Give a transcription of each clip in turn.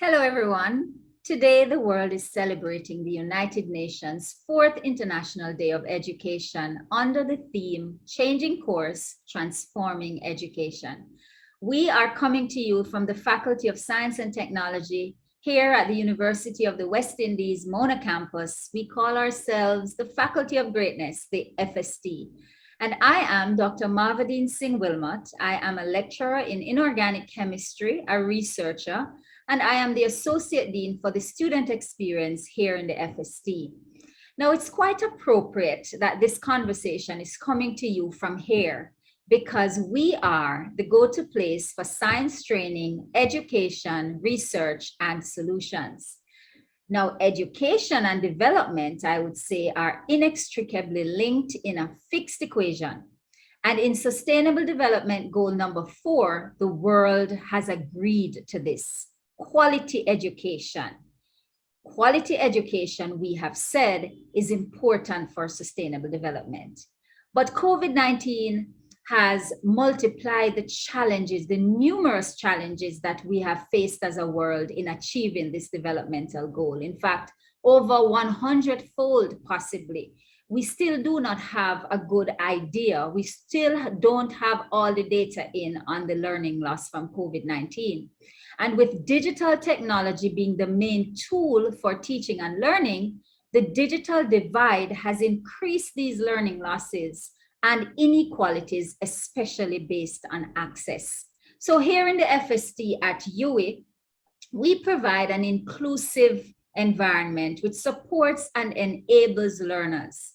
Hello, everyone. Today, the world is celebrating the United Nations' 4th International Day of Education under the theme, Changing Course, Transforming Education. We are coming to you from the Faculty of Science and Technology here at the University of the West Indies, Mona campus. We call ourselves the Faculty of Greatness, the FST. And I am Dr. Marvadeen Singh-Wilmot. I am a lecturer in inorganic chemistry, a researcher, and I am the Associate Dean for the Student Experience here in the FST. Now, it's quite appropriate that this conversation is coming to you from here because we are the go-to place for science training, education, research, and solutions. Now, education and development, I would say, are inextricably linked in a fixed equation. And in Sustainable Development Goal number 4, the world has agreed to this. Quality education. Quality education, we have said, is important for sustainable development. But COVID-19 has multiplied the challenges, the numerous challenges that we have faced as a world in achieving this developmental goal. In fact, over 100-fold possibly. We still do not have a good idea. We still don't have all the data in on the learning loss from COVID-19. And with digital technology being the main tool for teaching and learning, the digital divide has increased these learning losses and inequalities, especially based on access. So here in the FST at UWI, we provide an inclusive environment which supports and enables learners.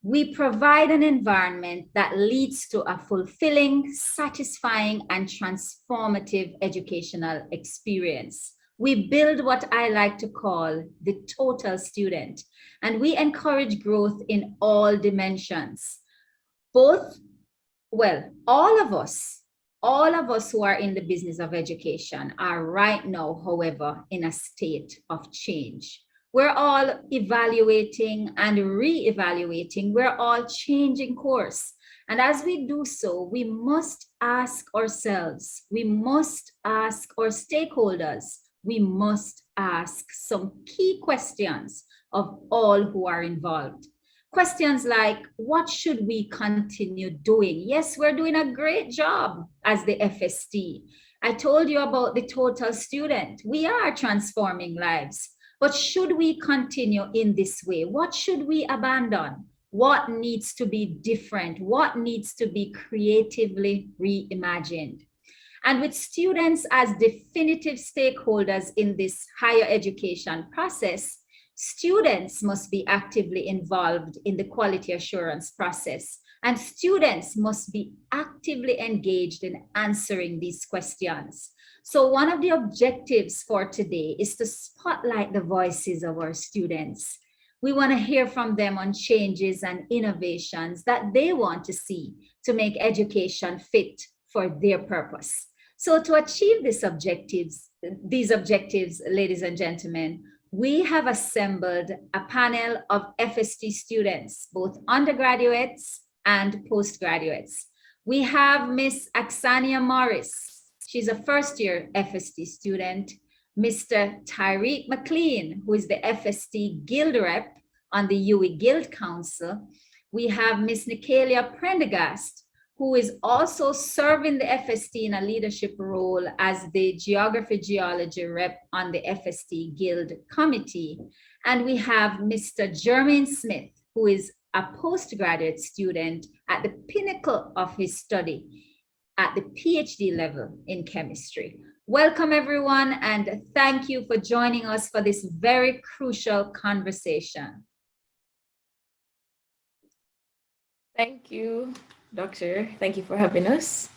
We provide an environment that leads to a fulfilling, satisfying, and transformative educational experience. We build what I like to call the total student, and we encourage growth in all dimensions. All of us who are in the business of education are right now, however, in a state of change. We're all evaluating and re-evaluating. We're all changing course. And as we do so, we must ask ourselves, we must ask our stakeholders, we must ask some key questions of all who are involved. Questions like, what should we continue doing? Yes, we're doing a great job as the FST. I told you about the total student. We are transforming lives. But should we continue in this way? What should we abandon? What needs to be different? What needs to be creatively reimagined? And with students as definitive stakeholders in this higher education process, students must be actively involved in the quality assurance process, and students must be actively engaged in answering these questions. So one of the objectives for today is to spotlight the voices of our students. We want to hear from them on changes and innovations that they want to see to make education fit for their purpose. So to achieve these objectives, ladies and gentlemen, we have assembled a panel of FST students, both undergraduates and postgraduates. We have Miss Aksania Morris. She's a first-year FST student. Mr. Tyreke McLean, who is the FST Guild Rep on the UWI Guild Council. We have Miss Nyckalia Prendergast, who is also serving the FST in a leadership role as the Geology Rep on the FST Guild Committee. And we have Mr. Jermaine Smith, who is a postgraduate student at the pinnacle of his study at the PhD level in chemistry. Welcome, everyone, and thank you for joining us for this very crucial conversation. Thank you, Doctor. Thank you for having us.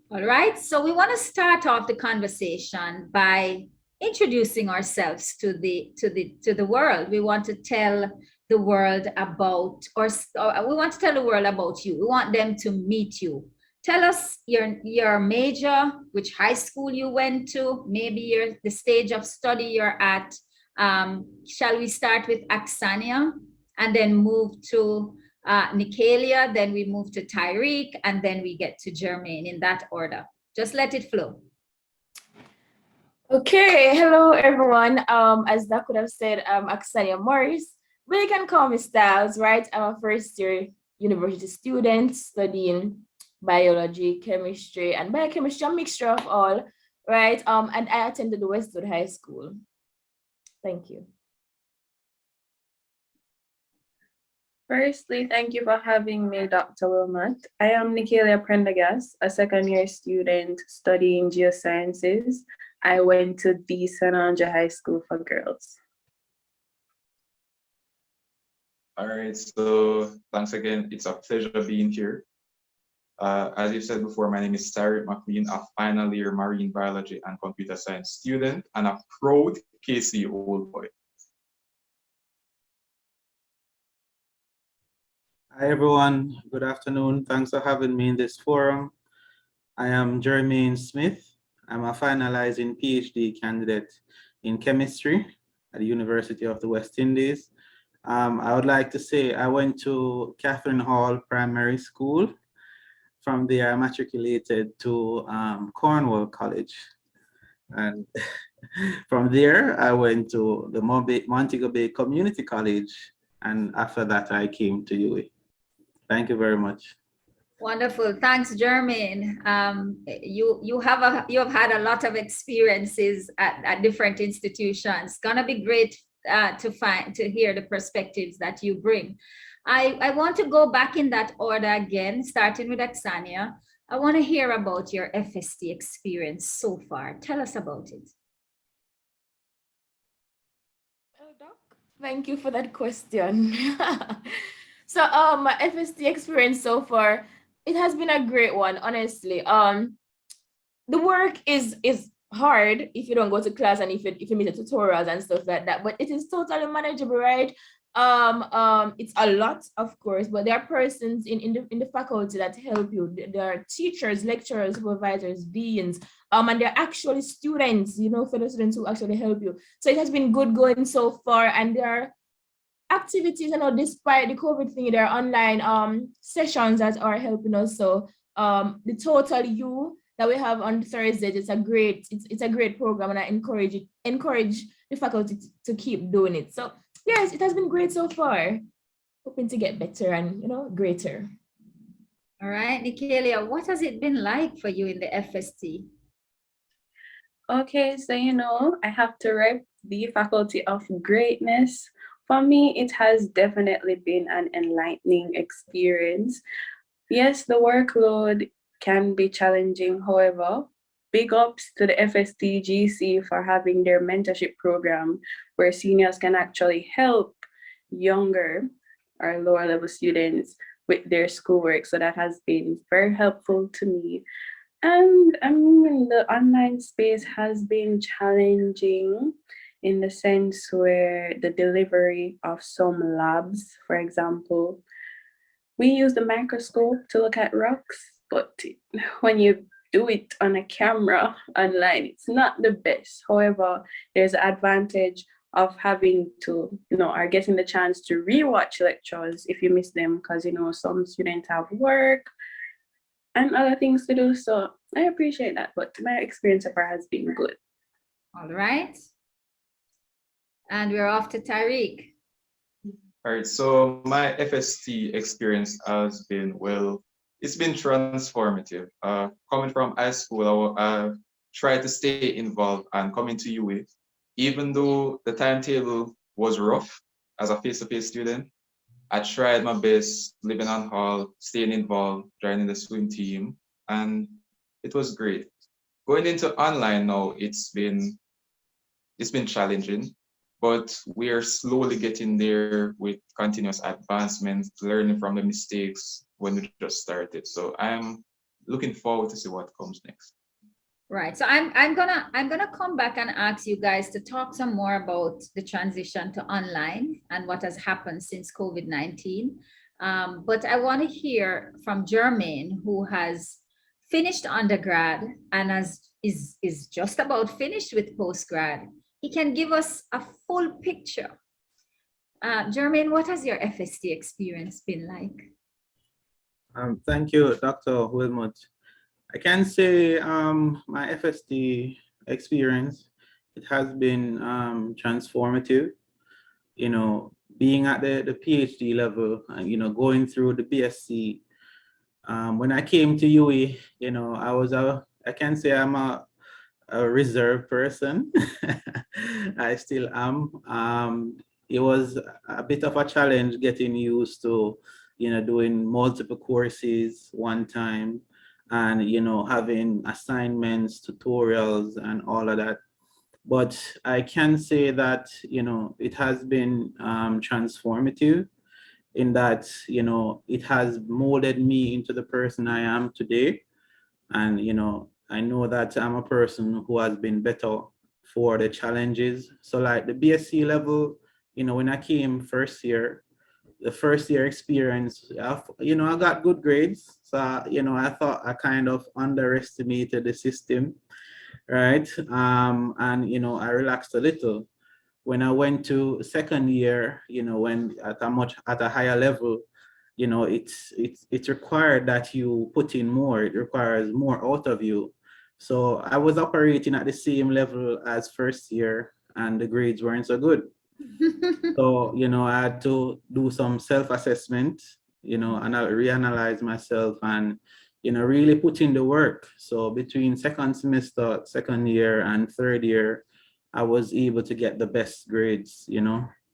All right, so we want to start off the conversation by introducing ourselves to the world. We want to tell the world about, or we want to tell the world about you. We want them to meet you. Tell us your major, which high school you went to, maybe the stage of study you're at. Shall we start with Aksania and then move to Nyckalia, then we move to Tyreke, and then we get to Jermaine in that order. Just let it flow. Okay, hello everyone. As Doc could have said, I'm Aksania Morris. But you can call me Styles, right? I'm a first year university student studying biology, chemistry, and biochemistry, a mixture of all, right? And I attended Westwood High School. Thank you. Firstly, thank you for having me, Dr. Wilmot. I am Nyckalia Prendergast, a second-year student studying geosciences. I went to the San Andre High School for Girls. All right, so thanks again. It's a pleasure being here. As you said before, my name is Tariq McLean, a final year marine biology and computer science student and a proud KC old boy. Hi everyone, good afternoon. Thanks for having me in this forum. I am Jermaine Smith. I'm a finalizing PhD candidate in chemistry at the University of the West Indies. I would like to say I went to Catherine Hall Primary School. From there, I matriculated to Cornwall College. And from there, I went to the Montego Bay Community College. And after that, I came to UWI. Thank you very much. Wonderful. Thanks, Jermaine. You have had a lot of experiences at different institutions. It's gonna be great to hear the perspectives that you bring. I want to go back in that order again, starting with Xania. I want to hear about your FST experience so far. Tell us about it. Doc, thank you for that question. So my FST experience so far, it has been a great one, honestly. The work is hard if you don't go to class and if you miss the tutorials and stuff like that, but it is totally manageable, right? It's a lot, of course, but there are persons in the faculty that help you. There are teachers, lecturers, supervisors, deans, and they're actually students, fellow students who actually help you. So it has been good going so far, and there are activities, despite the COVID thing, there are online sessions that are helping us. So the Total You that we have on Thursdays, it's a great program, and I encourage the faculty to keep doing it. So yes, it has been great so far. Hoping to get better and greater. All right, Nyckalia, what has it been like for you in the FST? Okay, so I have to rep the Faculty of Greatness. For me, it has definitely been an enlightening experience. Yes, the workload can be challenging. However, big ups to the FSTGC for having their mentorship program where seniors can actually help younger or lower level students with their schoolwork. So that has been very helpful to me. And I mean, the online space has been challenging in the sense where the delivery of some labs, for example, we use the microscope to look at rocks, but when you do it on a camera online, it's not the best. However, there's an advantage of having to, or getting the chance to rewatch lectures if you miss them, because, some students have work and other things to do. So I appreciate that, but my experience so far has been good. All right. And we're off to Tariq. All right, so my FST experience has been, it's been transformative. Coming from high school, I tried to stay involved, and coming to UWI, even though the timetable was rough as a face-to-face student, I tried my best, living on hall, staying involved, joining the swim team, and it was great. Going into online now, it's been challenging, but we are slowly getting there with continuous advancement, learning from the mistakes when we just started. So I'm looking forward to see what comes next. Right. So I'm gonna come back and ask you guys to talk some more about the transition to online and what has happened since COVID-19. But I want to hear from Jermaine, who has finished undergrad and is just about finished with postgrad. He can give us a full picture. Jermaine, what has your FST experience been like? Thank you, Dr. Wilmot. I can say my FST experience it has been transformative. Being at the PhD level and, going through the BSc. When I came to UWI, I can say I'm a reserved person. I still am. It was a bit of a challenge getting used to, doing multiple courses one time and, having assignments, tutorials, and all of that. But I can say that, it has been transformative in that, it has molded me into the person I am today. And, I know that I'm a person who has been better for the challenges. So like the BSc level, when I came the first year experience, I got good grades. So, I thought I kind of underestimated the system, right? And, I relaxed a little. When I went to second year, when at a higher level, it's required that you put in more. It requires more out of you. So I was operating at the same level as first year, and the grades weren't so good. So I had to do some self-assessment, and I reanalyze myself and really put in the work. So between second semester, second year, and third year, I was able to get the best grades,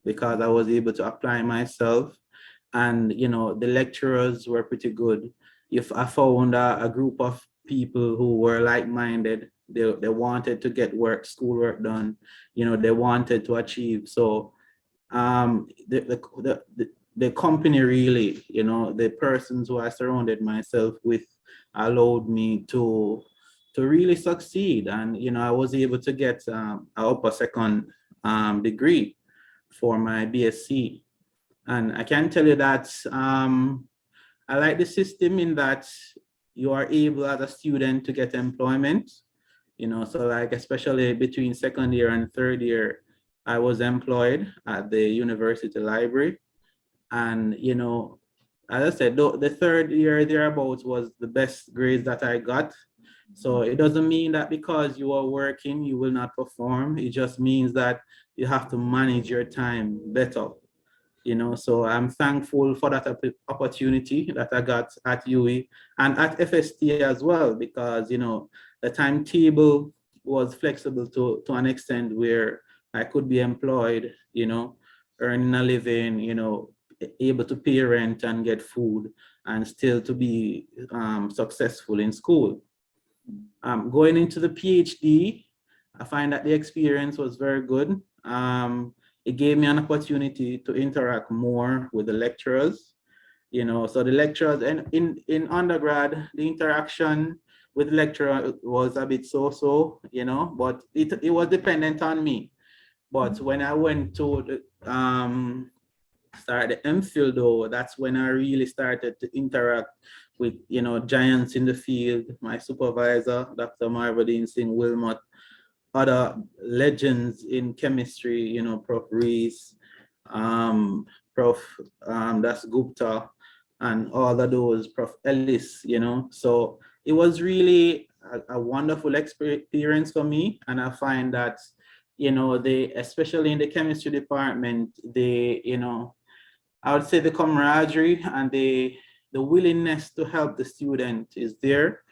because I was able to apply myself. And the lecturers were pretty good. If I found a group of people who were like-minded, they wanted to get schoolwork done, they wanted to achieve. So the company really, the persons who I surrounded myself with allowed me to really succeed. And, I was able to get an upper second degree for my BSc. And I can tell you that I like the system in that you are able as a student to get employment, so like especially between second year and third year, I was employed at the university library. And, as I said, the third year thereabouts was the best grades that I got. So it doesn't mean that because you are working, you will not perform. It just means that you have to manage your time better. So I'm thankful for that opportunity that I got at UWI and at FST as well, because, the timetable was flexible to an extent where I could be employed, earning a living, able to pay rent and get food and still to be successful in school. Going into the PhD, I find that the experience was very good. It gave me an opportunity to interact more with the lecturers. So the lecturers, and in undergrad, the interaction with the lecturer was a bit so-so, but it was dependent on me. But when I went to the start the MPhil though, that's when I really started to interact with, giants in the field, my supervisor, Dr. Marvadeen, Singh-Wilmot, other legends in chemistry, Prof. Rees, Prof. Das Gupta, and all of those, Prof. Ellis, So it was really a wonderful experience for me. And I find that, they, especially in the chemistry department, they, I would say the camaraderie and the willingness to help the student is there.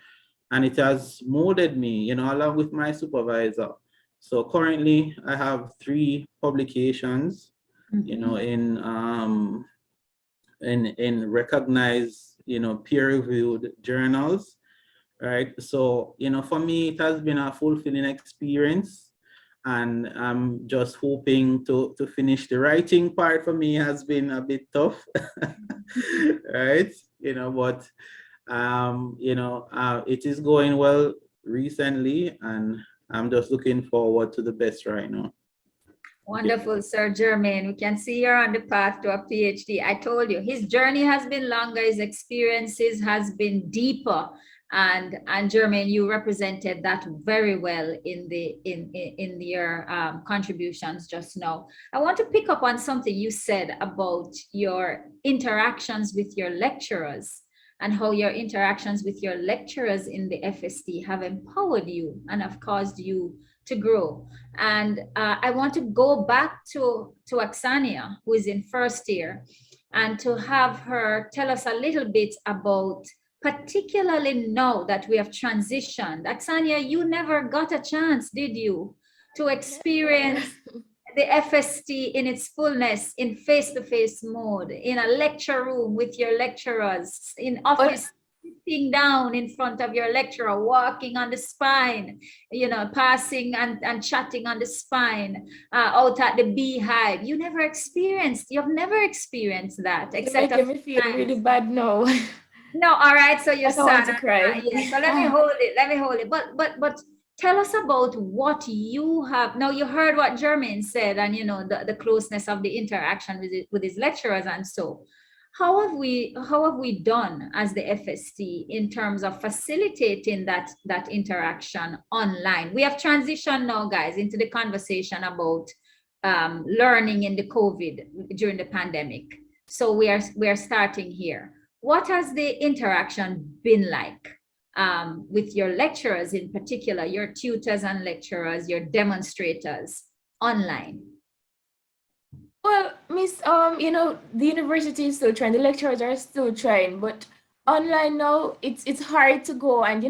And it has molded me, along with my supervisor. So currently I have 3 publications, in recognized, peer-reviewed journals, right? So, for me, it has been a fulfilling experience. And I'm just hoping to finish. The writing part for me has been a bit tough, right? But it is going well recently, and I'm just looking forward to the best right now. Wonderful, Sir Jermaine. We can see you're on the path to a PhD. I told you, his journey has been longer, his experiences has been deeper. And Jermaine, you represented that very well in your contributions just now. I want to pick up on something you said about your interactions with your lecturers. and how your interactions with your lecturers in the FST have empowered you and have caused you to grow. And I want to go back to Aksania, who is in first year, and to have her tell us a little bit about, particularly now that we have transitioned. Aksania, you never got a chance, did you, to experience the FST in its fullness, in face-to-face mode, in a lecture room with your lecturers, in office, sitting down in front of your lecturer, walking on the spine, passing and chatting on the spine, out at the beehive. You've never experienced that, except making me feel really bad now. No, all right. So you're I want to cry. Yeah, so let me hold it. But tell us about what you have. Now you heard what Jermaine said, and the closeness of the interaction with his lecturers, and so. How have we done as the FST in terms of facilitating that interaction online? We have transitioned now, guys, into the conversation about learning in the COVID during the pandemic. So we are starting here. What has the interaction been like with your lecturers, in particular, your tutors and lecturers, your demonstrators online? Well, Miss, the university is still trying, the lecturers are still trying, but online now it's hard to go, and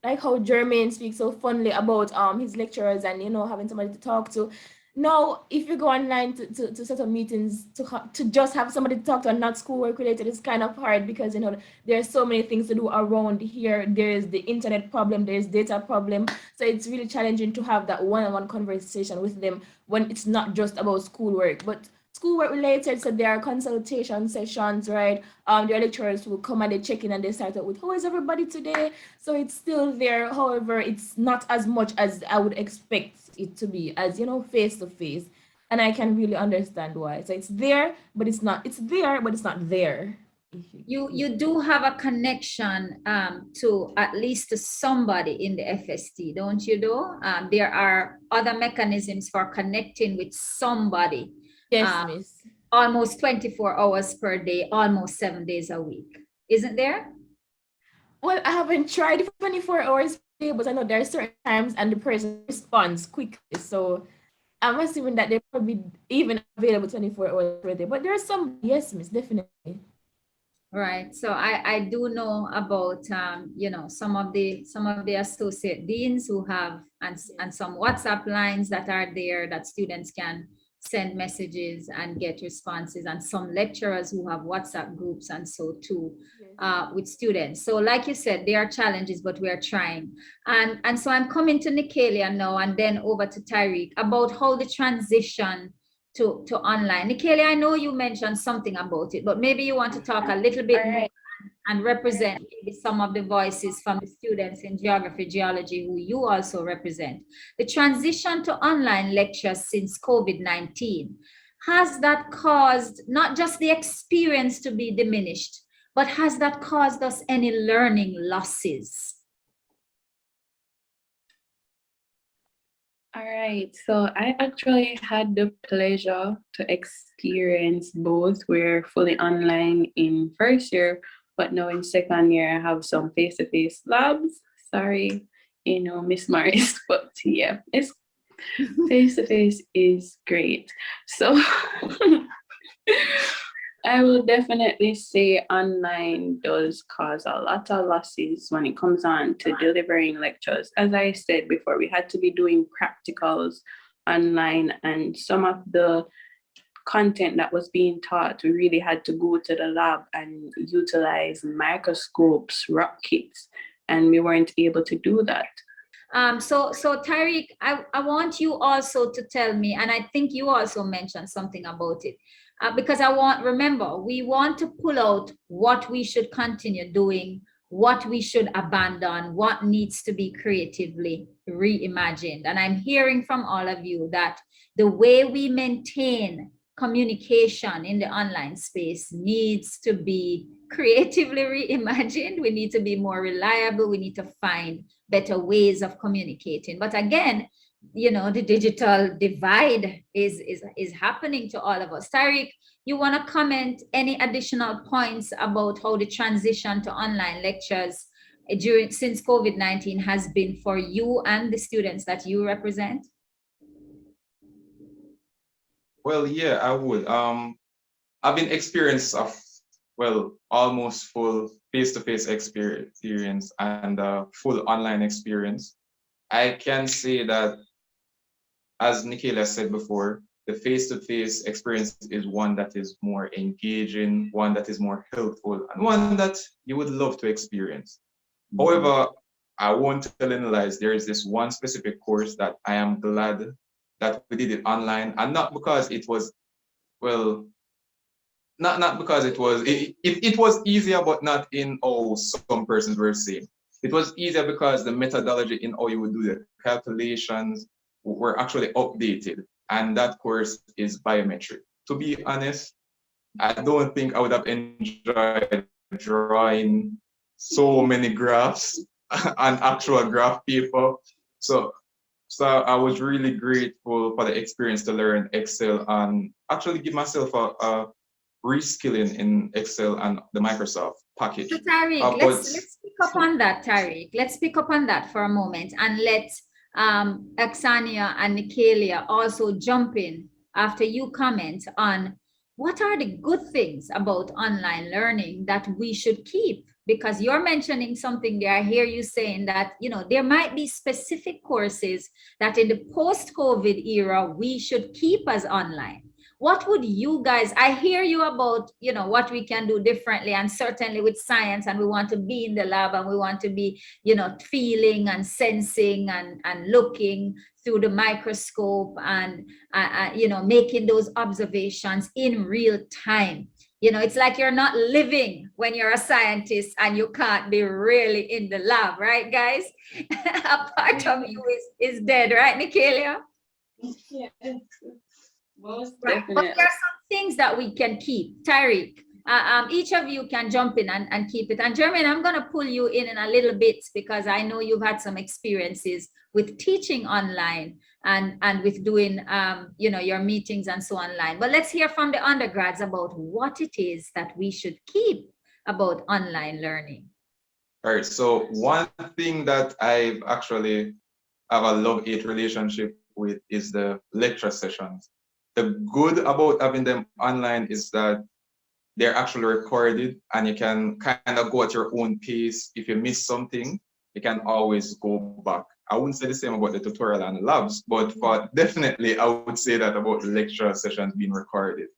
like how Jermaine speaks so fondly about his lecturers and having somebody to talk to. Now, if you go online to set up meetings to just have somebody to talk to and not schoolwork related, it's kind of hard because there are so many things to do around here. There's the internet problem, there's data problem, so it's really challenging to have that one-on-one conversation with them when it's not just about schoolwork, but schoolwork related. So there are consultation sessions, right? There are lecturers who come and they check in and they start out with, how is everybody today? So it's still there. However, it's not as much as I would expect it to be, as face to face. And I can really understand why. So it's there, but it's not. It's there, but it's not there. You do have a connection to at least to somebody in the FST, don't you? There are other mechanisms for connecting with somebody. Yes, Miss. Almost 24 hours per day, almost 7 days a week, isn't there? Well, I haven't tried 24 hours per day, but I know there are certain times and the person responds quickly. So I'm assuming that they're probably even available 24 hours per day. But there are some, yes, Miss, definitely. Right. So I do know about some of the associate deans who have and some WhatsApp lines that are there that students can send messages and get responses, and some lecturers who have WhatsApp groups and so too with students. So like you said, there are challenges, but we are trying. And so I'm coming to Nyckalia now and then over to Tariq about how the transition to online. Nyckalia, I know you mentioned something about it, but maybe you want to talk a little bit more and represent maybe some of the voices from the students in geography, geology, who you also represent. The transition to online lectures since COVID-19, has that caused not just the experience to be diminished, but has that caused us any learning losses? All right, so I actually had the pleasure to experience both. We're fully online in first year, but now in second year, I have some face-to-face labs. Sorry, Miss Morris, but yeah, it's face-to-face is great. So I will definitely say online does cause a lot of losses when it comes on to delivering lectures. As I said before, we had to be doing practicals online, and some of the content that was being taught, we really had to go to the lab and utilize microscopes, rockets, and we weren't able to do that. So Tariq, I want you also to tell me, and I think you also mentioned something about it, because remember, we want to pull out what we should continue doing, what we should abandon, what needs to be creatively reimagined. And I'm hearing from all of you that the way we maintain communication in the online space needs to be creatively reimagined. We need to be more reliable. We need to find better ways of communicating. But again, the digital divide is happening to all of us. Tariq, you want to comment any additional points about how the transition to online lectures since COVID-19 has been for you and the students that you represent? Well, yeah, I would. I've been experienced of, well, almost full face-to-face experience and full online experience. I can say that, as Nyckalia said before, the face-to-face experience is one that is more engaging, one that is more helpful, and one that you would love to experience. However, I won't tell any lies. There is this one specific course that I am glad that we did it online, and not because it was, well, not because it was easier, but not in how some persons were saying. It was easier because the methodology in how you would do the calculations were actually updated, and that course is biometric. To be honest, I don't think I would have enjoyed drawing so many graphs on actual graph paper. So so I was really grateful for the experience to learn Excel and actually give myself a reskilling in Excel and the Microsoft package. So Tariq, But let's pick up on that, Tariq. Let's pick up on that for a moment and let Aksania and Nyckalia also jump in after you comment on what are the good things about online learning that we should keep, because you're mentioning something there. I hear you saying that there might be specific courses that in the post-COVID era we should keep as online. What would you guys, I hear you about what we can do differently, and certainly with science, and we want to be in the lab, and we want to be feeling and sensing and looking through the microscope, and making those observations in real time. It's like you're not living when you're a scientist and you can't be really in the lab, right, guys? A part of you is dead, right, Nyckalia? Yeah, most Right. But definitely. there are some things that we can keep. Tariq, each of you can jump in and keep it. And Jermaine, I'm going to pull you in a little bit, because I know you've had some experiences with teaching online and with doing, your meetings and so online. But let's hear from the undergrads about what it is that we should keep about online learning. all right, so one thing that I've actually have a love-hate relationship with is the lecture sessions. The good about having them online is that they're actually recorded and you can kind of go at your own pace. If you miss something, you can always go back. I wouldn't say the same about the tutorial and labs, but definitely I would say that about the lecture sessions being recorded.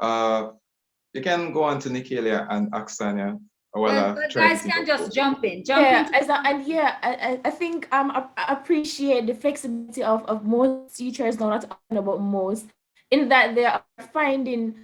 You can go on to Nyckalia and Aksania. Well, guys can just jump in. I think I appreciate the flexibility of most teachers, now not talking about most, in that they are finding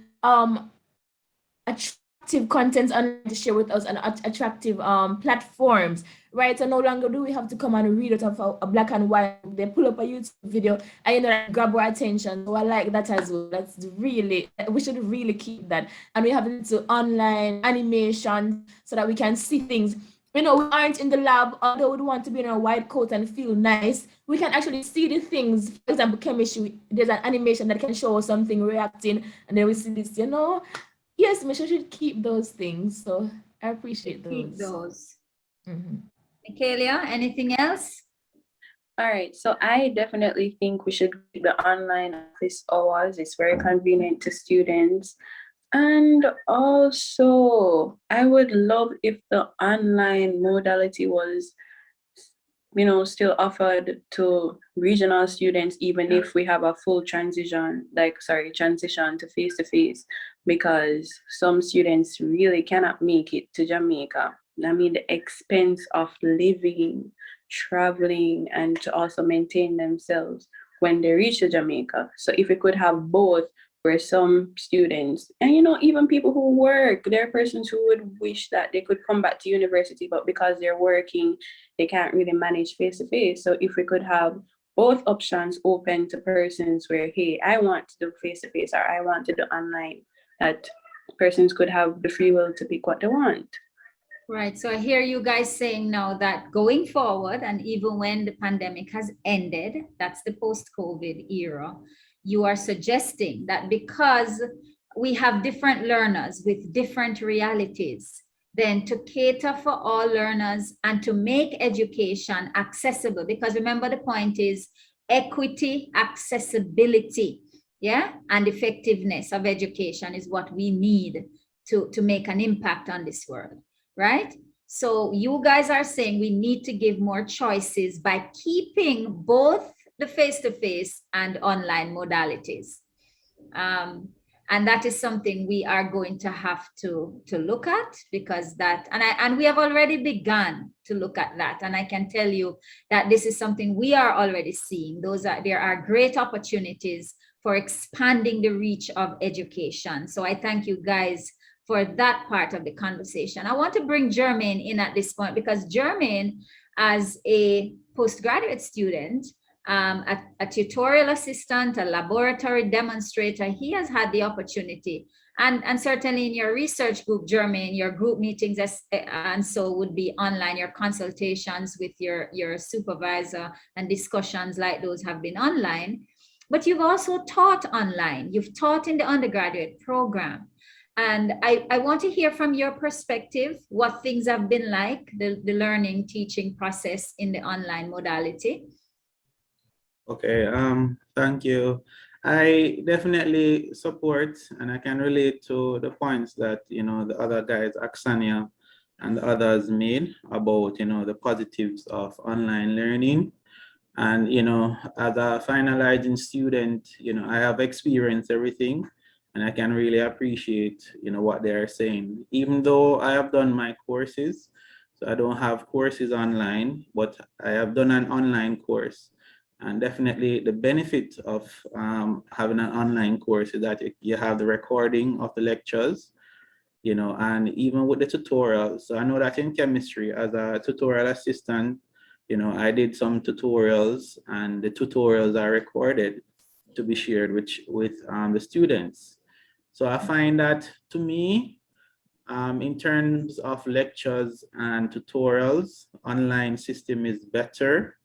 attractive content to share with us, and attractive platforms, right? So no longer do we have to come and read it off a black and white. They pull up a YouTube video and grab our attention. So I like that as well. That's really, we should really keep that. And we have little online animation so that we can see things. We aren't in the lab, although we want to be in a white coat and feel nice. We can actually see the things. For example, chemistry, there's an animation that can show something reacting, and then we see this, Yes, Michelle should keep those things. So I appreciate those. Keep those. Mm-hmm. Nyckalia, anything else? All right, so I definitely think we should keep the online office hours. It's very convenient to students. And also, I would love if the online modality was, still offered to regional students, even if we have a full transition to face, because some students really cannot make it to Jamaica. I mean, the expense of living, traveling, and to also maintain themselves when they reach to Jamaica. So if we could have both, where some students, and even people who work, there are persons who would wish that they could come back to university, but because they're working, they can't really manage face to face. So if we could have both options open to persons where, hey, I want to do face to face, or I want to do online, that persons could have the free will to pick what they want. Right. So I hear you guys saying now that going forward, and even when the pandemic has ended, that's the post-COVID era, you are suggesting that because we have different learners with different realities, then to cater for all learners and to make education accessible, because remember the point is equity, accessibility, yeah, and effectiveness of education is what we need to make an impact on this world, right? So you guys are saying we need to give more choices by keeping both the face-to-face and online modalities. And that is something we are going to have to look at, because that, and we have already begun to look at that. And I can tell you that this is something we are already seeing. There are great opportunities for expanding the reach of education. So I thank you guys for that part of the conversation. I want to bring Jermaine in at this point, because Jermaine, as a postgraduate student, a tutorial assistant, a laboratory demonstrator, he has had the opportunity, and certainly in your research group, Jermaine, your group meetings and so would be online, your consultations with your supervisor and discussions like those have been online, but you've also taught online, you've taught in the undergraduate program. And I want to hear from your perspective what things have been like, the learning, teaching process in the online modality. Okay, thank you. I definitely support, and I can relate to the points that, the other guys, Aksania and the others made about, the positives of online learning. And, as a finalizing student, I have experienced everything, and I can really appreciate, what they're saying. Even though I have done my courses, so I don't have courses online, but I have done an online course. And definitely the benefit of having an online course is that you have the recording of the lectures, and even with the tutorials. So I know that in chemistry, as a tutorial assistant, I did some tutorials, and the tutorials are recorded to be shared with the students. So I find that, to me, in terms of lectures and tutorials, online system is better.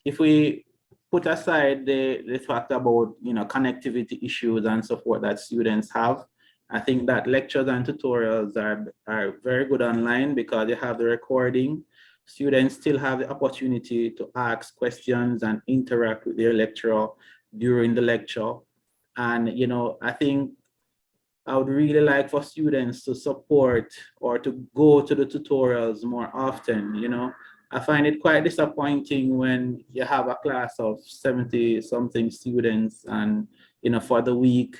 If we put aside the fact about, connectivity issues and so forth that students have, I think that lectures and tutorials are very good online because you have the recording. Students still have the opportunity to ask questions and interact with their lecturer during the lecture. And, I think I would really like for students to support or to go to the tutorials more often. I find it quite disappointing when you have a class of 70 something students and, for the week,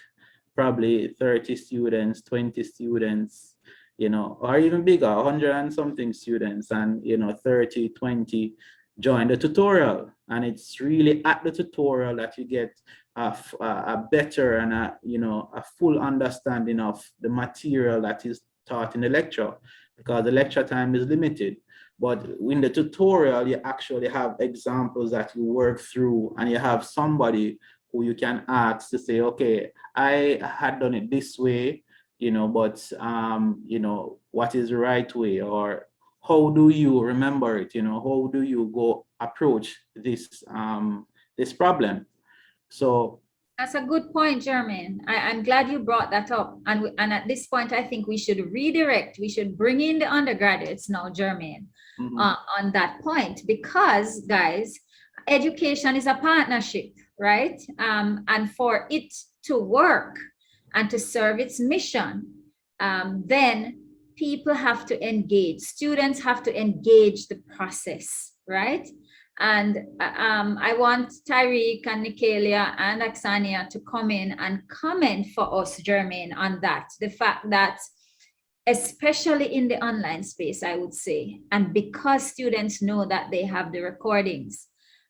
probably 30 students, 20 students, or even bigger, 100 and something students, and, 30, 20 join the tutorial. And it's really at the tutorial that you get a better and a full understanding of the material that is taught in the lecture, because the lecture time is limited. But in the tutorial, you actually have examples that you work through, and you have somebody who you can ask to say, okay, I had done it this way, but what is the right way, or how do you remember it? How do you go approach this this problem? So that's a good point, Jermaine. I'm glad you brought that up. And at this point, I think we should redirect. We should bring in the undergraduates now, Jermaine, on that point, because, guys, education is a partnership, right? And for it to work and to serve its mission, then people have to engage. Students have to engage the process, right? And I want Tyreke and Nyckalia and Aksania to come in and comment for us, Jermaine, on that. The fact that, especially in the online space, I would say, and because students know that they have the recordings,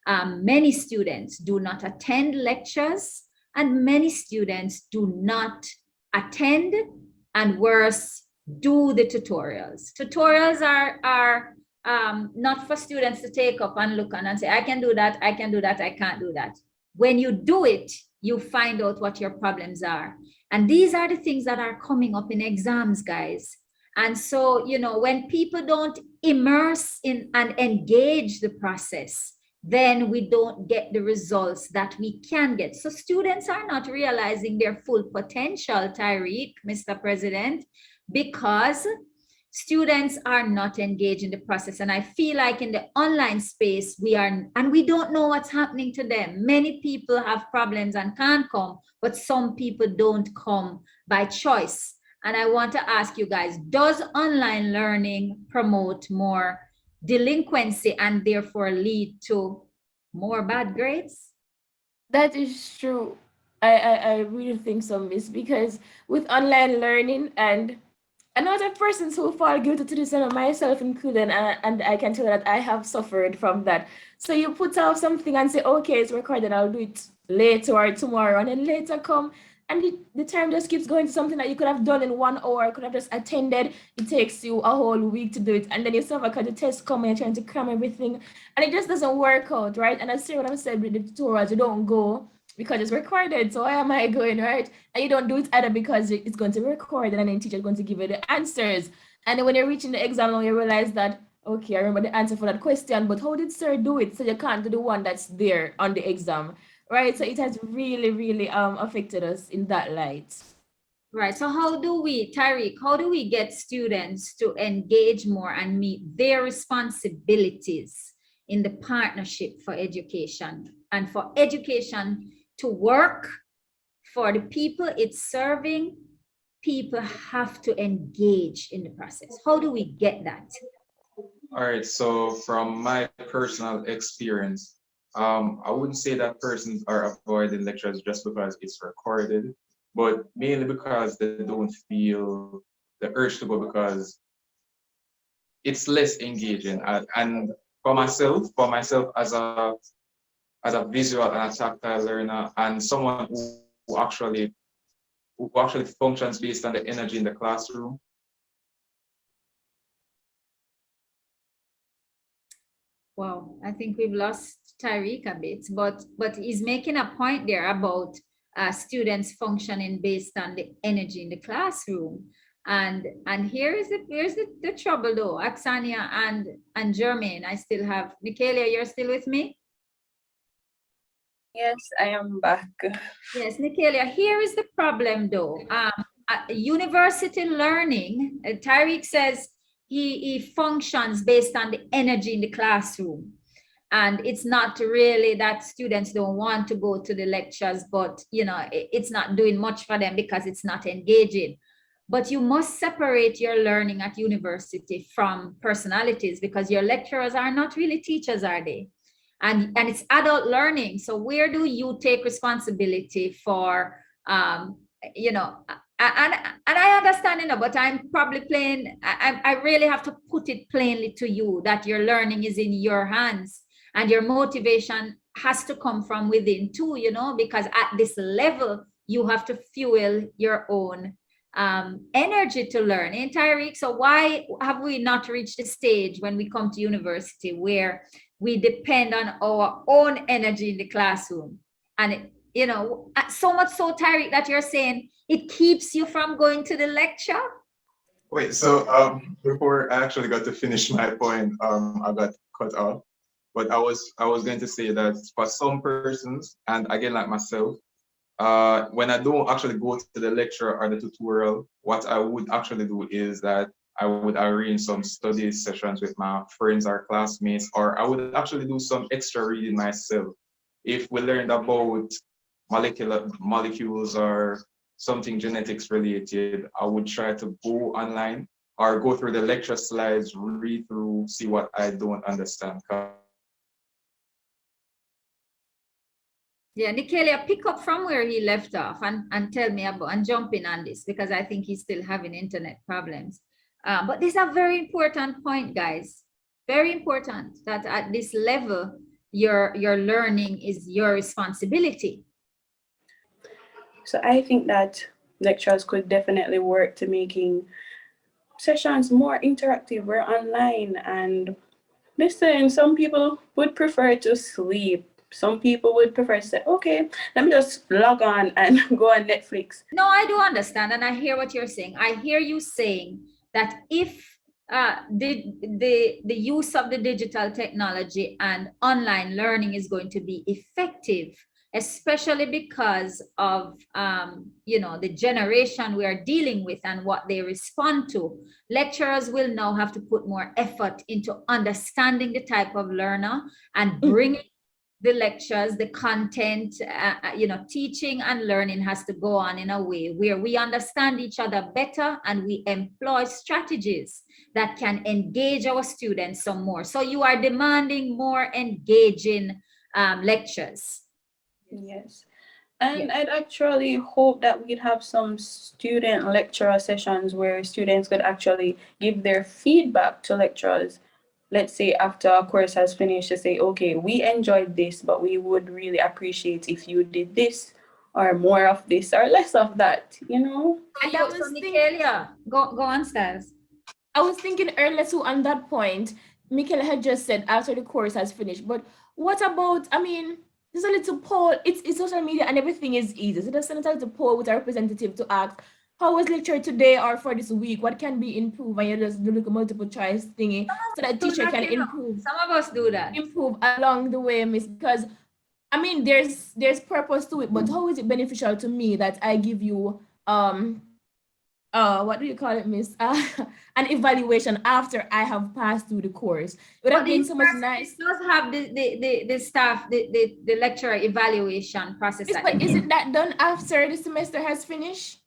many students do not attend lectures, and many students do not attend, and worse, do the tutorials. Tutorials are not for students to take up and look on and say, I can do that, I can do that, I can't do that. When you do it, you find out what your problems are. And these are the things that are coming up in exams, guys. And so, you know, when people don't immerse in and engage the process, then we don't get the results that we can get. So students are not realizing their full potential, Tariq, Mr. President, because students are not engaged in the process. And I feel like in the online space, we are, and we don't know what's happening to them. Many people have problems and can't come, but some people don't come by choice. And I want to ask you guys, does online learning promote more delinquency and therefore lead to more bad grades? That is true. I really think so, Miss, because with online learning and another persons who fall guilty to this, and myself included, and I can tell that I have suffered from that. So you put off something and say, okay, it's recorded, I'll do it later or tomorrow, and then later come, and the time just keeps going to something that you could have done in 1 hour, could have just attended. It takes you a whole week to do it, and then you suffer because the test come and you're trying to cram everything, and it just doesn't work out, right? And I see what I'm saying with the tutorials, you don't go because it's recorded. So why am I going, right? And you don't do it either because it's going to be recorded and then the teacher's going to give you the answers. And then when you're reaching the exam, you realize that, okay, I remember the answer for that question, but how did sir do it? So you can't do the one that's there on the exam, right? So it has really, really affected us in that light. Right. So how do we, Tariq, how do we get students to engage more and meet their responsibilities in the partnership for education and for education to work for the people it's serving? People have to engage in the process. How do we get that? All right, so from my personal experience, I wouldn't say that persons are avoiding lectures just because it's recorded, but mainly because they don't feel the urge to go because it's less engaging. And for myself as a visual and a tactile learner and someone who actually functions based on the energy in the classroom. Wow, I think we've lost Tariq a bit, but he's making a point there about students functioning based on the energy in the classroom. And here's the trouble though, Aksania and Jermaine. I still have Nyckalia, you're still with me? Yes, I am back. Yes, Nyckalia, here is the problem though. University learning, Tariq says he functions based on the energy in the classroom. And it's not really that students don't want to go to the lectures, but you know, it's not doing much for them because it's not engaging. But you must separate your learning at university from personalities because your lecturers are not really teachers, are they? And it's adult learning. So where do you take responsibility for, you know, and I understand, you know, but I'm probably playing, I really have to put it plainly to you that your learning is in your hands and your motivation has to come from within too, you know, because at this level, you have to fuel your own energy to learn. And Tyreke, so why have we not reached the stage when we come to university where we depend on our own energy in the classroom? And, you know, so much so, Tariq, that you're saying it keeps you from going to the lecture? Wait, so before I actually got to finish my point, I got cut off. But I was going to say that for some persons, and again, like myself, when I don't actually go to the lecture or the tutorial, what I would actually do is that I would arrange some study sessions with my friends or classmates, or I would actually do some extra reading myself. If we learned about molecules or something genetics related, I would try to go online or go through the lecture slides, read through, see what I don't understand. Yeah, Nyckalia, pick up from where he left off and tell me about, and jump in on this because I think he's still having internet problems. But this is a very important point, guys. Very important that at this level, your learning is your responsibility. So I think that lecturers could definitely work to making sessions more interactive. We're online, and listen, some people would prefer to sleep some people would prefer to say, okay, let me just log on and go on Netflix. No, I do understand, and I hear what you're saying. I hear you saying that if the use of the digital technology and online learning is going to be effective, especially because of the generation we are dealing with and what they respond to, lecturers will now have to put more effort into understanding the type of learner and bringing the lectures, the content, teaching and learning has to go on in a way where we understand each other better and we employ strategies that can engage our students some more. So you are demanding more engaging lectures. Yes. And I'd actually hope that we'd have some student lecturer sessions where students could actually give their feedback to lecturers. Let's say after a course has finished, to say, okay, we enjoyed this, but we would really appreciate if you did this or more of this or less of that, you know? And that was Nyckalia. Go on, Stars. I was thinking earlier too on that point, Nyckalia had just said after the course has finished, but what about, I mean, there's a little poll, it's social media and everything is easy. So there's a little poll with a representative to ask, how was lecture today or for this week? What can be improved? And you just do a multiple choice thingy so that teacher can improve. Some of us do that. Improve along the way, miss, because I mean there's purpose to it, but how is it beneficial to me that I give you what do you call it, miss? An evaluation after I have passed through the course. It would have been so much nice. It does have the staff, the lecturer evaluation process. But is it that done after the semester has finished?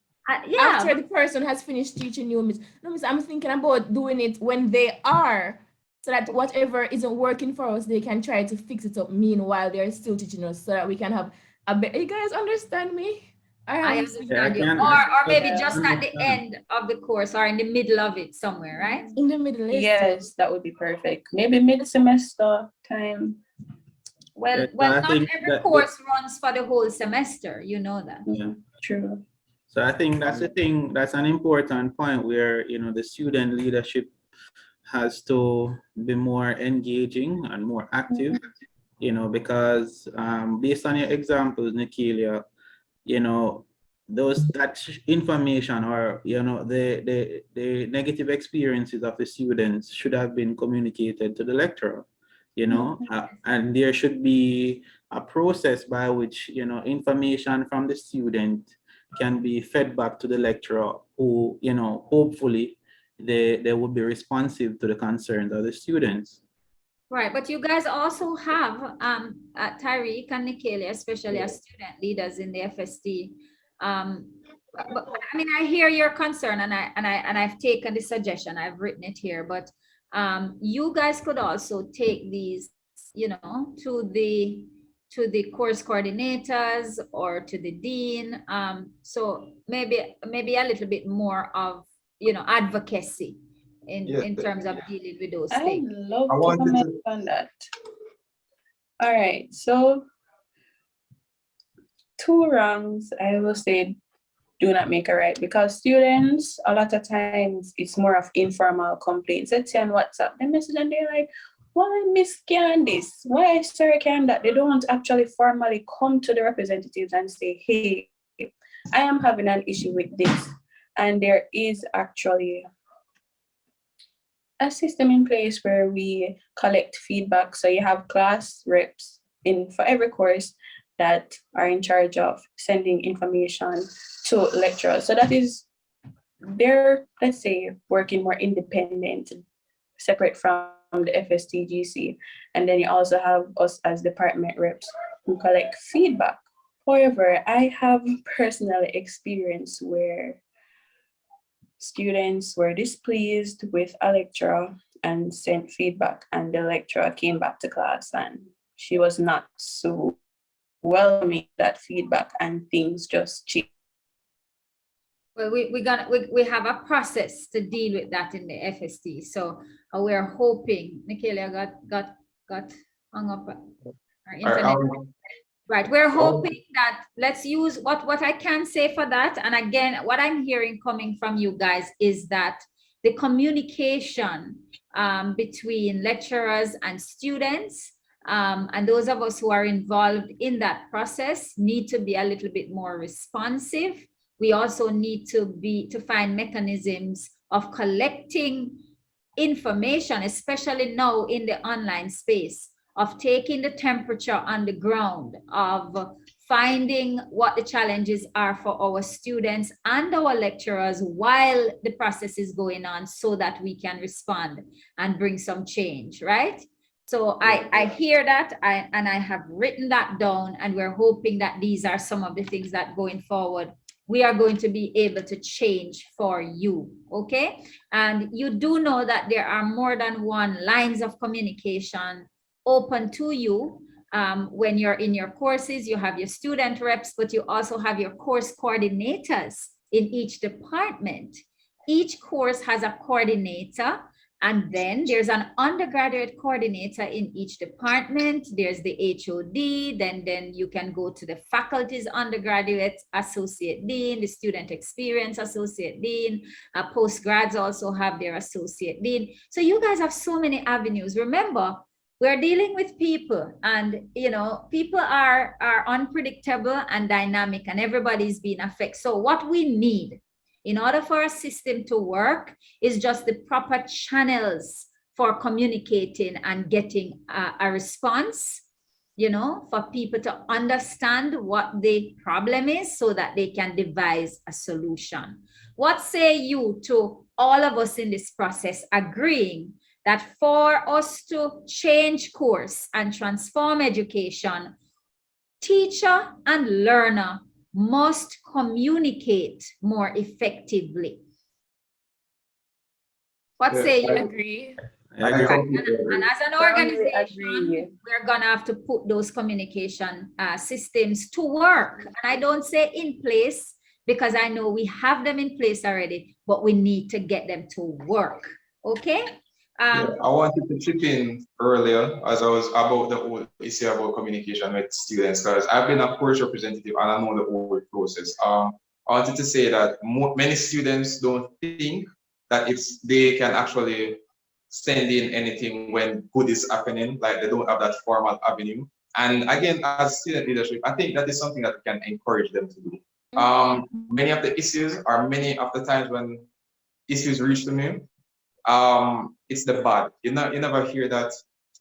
Yeah. After the person has finished teaching you, miss. No, miss, I'm thinking about doing it when they are, so that whatever isn't working for us, they can try to fix it up meanwhile they're still teaching us, so that we can have a better. You guys understand me? I understand you. Or maybe just at the end of the course or in the middle of it somewhere, right? In the middle. Yes, that would be perfect. Maybe mid-semester time. Well, not every course runs for the whole semester. You know that. Yeah, true. So I think that's the thing. That's an important point where the student leadership has to be more engaging and more active. Because based on your examples, Nyckalia, that information or the negative experiences of the students should have been communicated to the lecturer, and there should be a process by which information from the student can be fed back to the lecturer, who hopefully they will be responsive to the concerns of the students. Right, but you guys also have Tariq and Nyckalia, especially as student leaders in the FST. But I mean, I hear your concern, and I've taken the suggestion. I've written it here, but you guys could also take these, to the course coordinators or to the dean. So maybe a little bit more of advocacy in terms of dealing with those things. I'd love to comment on that. All right, so 2 wrongs, I will say, do not make a right, because students, a lot of times, it's more of informal complaints. Let's say on WhatsApp, they message and they're like, why Miss can this? Why Sir can that? They don't actually formally come to the representatives and say, hey, I am having an issue with this. And there is actually a system in place where we collect feedback. So you have class reps for every course that are in charge of sending information to lecturers. So that is, they're, let's say, working more independent, separate from the FSTGC. And then you also have us as department reps who collect feedback. However, I have personally experienced where students were displeased with a lecturer and sent feedback, and the lecturer came back to class and she was not so welcoming that feedback, and things just changed. Well, we have a process to deal with that in the FST. So we're hoping, Nyckalia got hung up our internet. Right, we're hoping that, let's use what I can say for that. And again, what I'm hearing coming from you guys is that the communication between lecturers and students And those of us who are involved in that process need to be a little bit more responsive. We also need to find mechanisms of collecting information, especially now in the online space, of taking the temperature on the ground, of finding what the challenges are for our students and our lecturers while the process is going on, so that we can respond and bring some change, right? So I hear that, and I have written that down, and we're hoping that these are some of the things that going forward we are going to be able to change for you, okay? And you do know that there are more than one lines of communication open to you. When you're in your courses, you have your student reps, but you also have your course coordinators in each department. Each course has a coordinator, and then there's an undergraduate coordinator in each department. There's the HOD, then you can go to the faculty's undergraduate associate dean, the student experience associate dean, postgrads also have their associate dean. So you guys have so many avenues. Remember, we're dealing with people, and people are unpredictable and dynamic, and everybody's being affected. So what we need in order for a system to work is just the proper channels for communicating and getting a response, for people to understand what the problem is so that they can devise a solution. What say you to all of us in this process agreeing that for us to change course and transform education, teacher and learner must communicate more effectively? What say you? I agree. I completely agree. And as an organization, we're gonna have to put those communication systems to work. And I don't say in place, because I know we have them in place already, but we need to get them to work, okay? I wanted to chip in earlier as I was about the whole issue about communication with students, because I've been a course representative and I know the whole process. I wanted to say that many students don't think that they can actually send in anything when good is happening, like they don't have that formal avenue. And again, as student leadership, I think that is something that we can encourage them to do. Many of the issues, or many of the times when issues reach to me, it's the bad. You never hear that,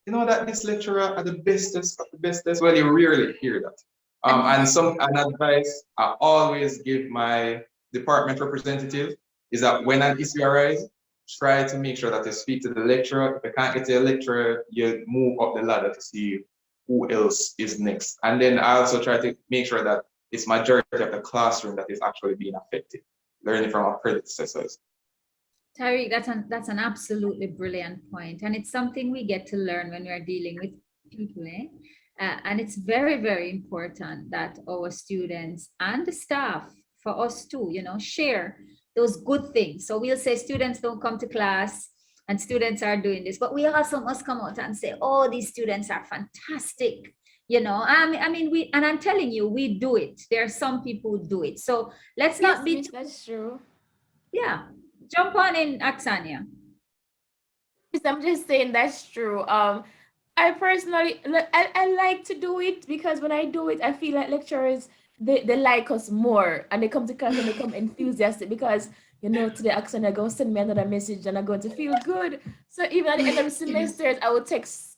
that this lecturer are the bestest of the bestest. Well, you rarely hear that. And advice I always give my department representative is that when an issue arises, try to make sure that you speak to the lecturer. If you can't get to a lecturer, you move up the ladder to see who else is next. And then I also try to make sure that it's majority of the classroom that is actually being affected, learning from our predecessors. Tariq, that's an absolutely brilliant point, and it's something we get to learn when we're dealing with people, and it's very, very important that our students and the staff, for us too, share those good things. So we'll say students don't come to class and students are doing this, but we also must come out and say, oh, these students are fantastic. I mean, and I'm telling you, we do it. There are some people who do it. So let's not be. That's true. Yeah. Jump on in, Aksania. I'm just saying that's true. I personally, I like to do it because when I do it, I feel like lecturers, they like us more, and they come to class and they come enthusiastic because, today Aksania going to send me another message and I'm going to feel good. So even at the end of the semesters, I would text,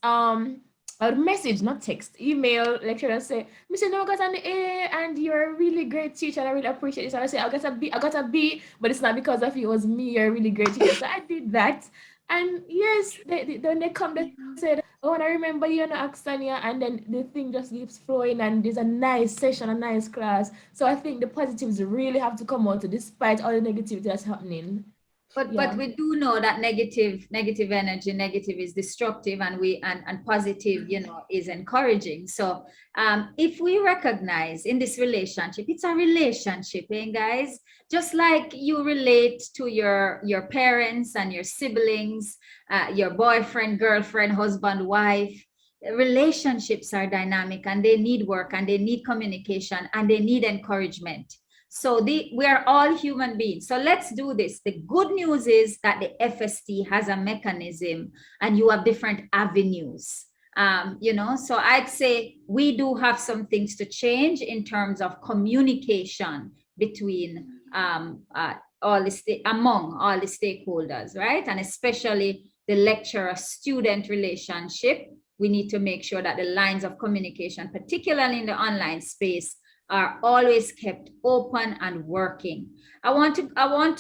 I would message, not text, email lecturer and say, Mr. No, I got an A and you're a really great teacher and I really appreciate it. So I say, I got a B, but it's not because of you, it was me, you're a really great teacher. So I did that. And yes, when they come, they said, oh, and I remember you, Aksania, and then the thing just keeps flowing and there's a nice session, a nice class. So I think the positives really have to come out despite all the negativity that's happening. But we do know that negative energy, negative is destructive, and positive, is encouraging. So if we recognize in this relationship, it's a relationship, guys, just like you relate to your parents and your siblings, your boyfriend, girlfriend, husband, wife. Relationships are dynamic and they need work and they need communication and they need encouragement. So we are all human beings. So let's do this. The good news is that the FST has a mechanism and you have different avenues. So I'd say we do have some things to change in terms of communication between among all the stakeholders, right? And especially the lecturer-student relationship. We need to make sure that the lines of communication, particularly in the online space, are always kept open and working. I want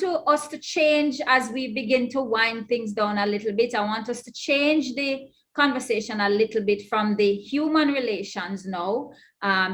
us to change as we begin to wind things down a little bit. I want us to change the conversation a little bit from the human relations now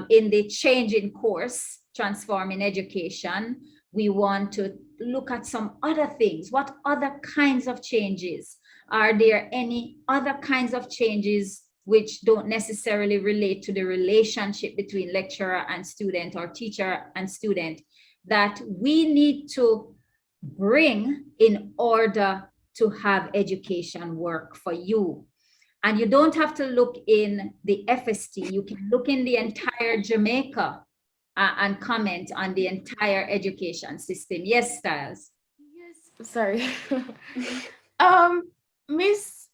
in the changing course, transforming education. We want to look at some other things. What other kinds of changes? Are there any other kinds of changes which don't necessarily relate to the relationship between lecturer and student or teacher and student that we need to bring in order to have education work for you? And you don't have to look in the FST. You can look in the entire Jamaica and comment on the entire education system. Yes, Styles? Yes, sorry. Miss,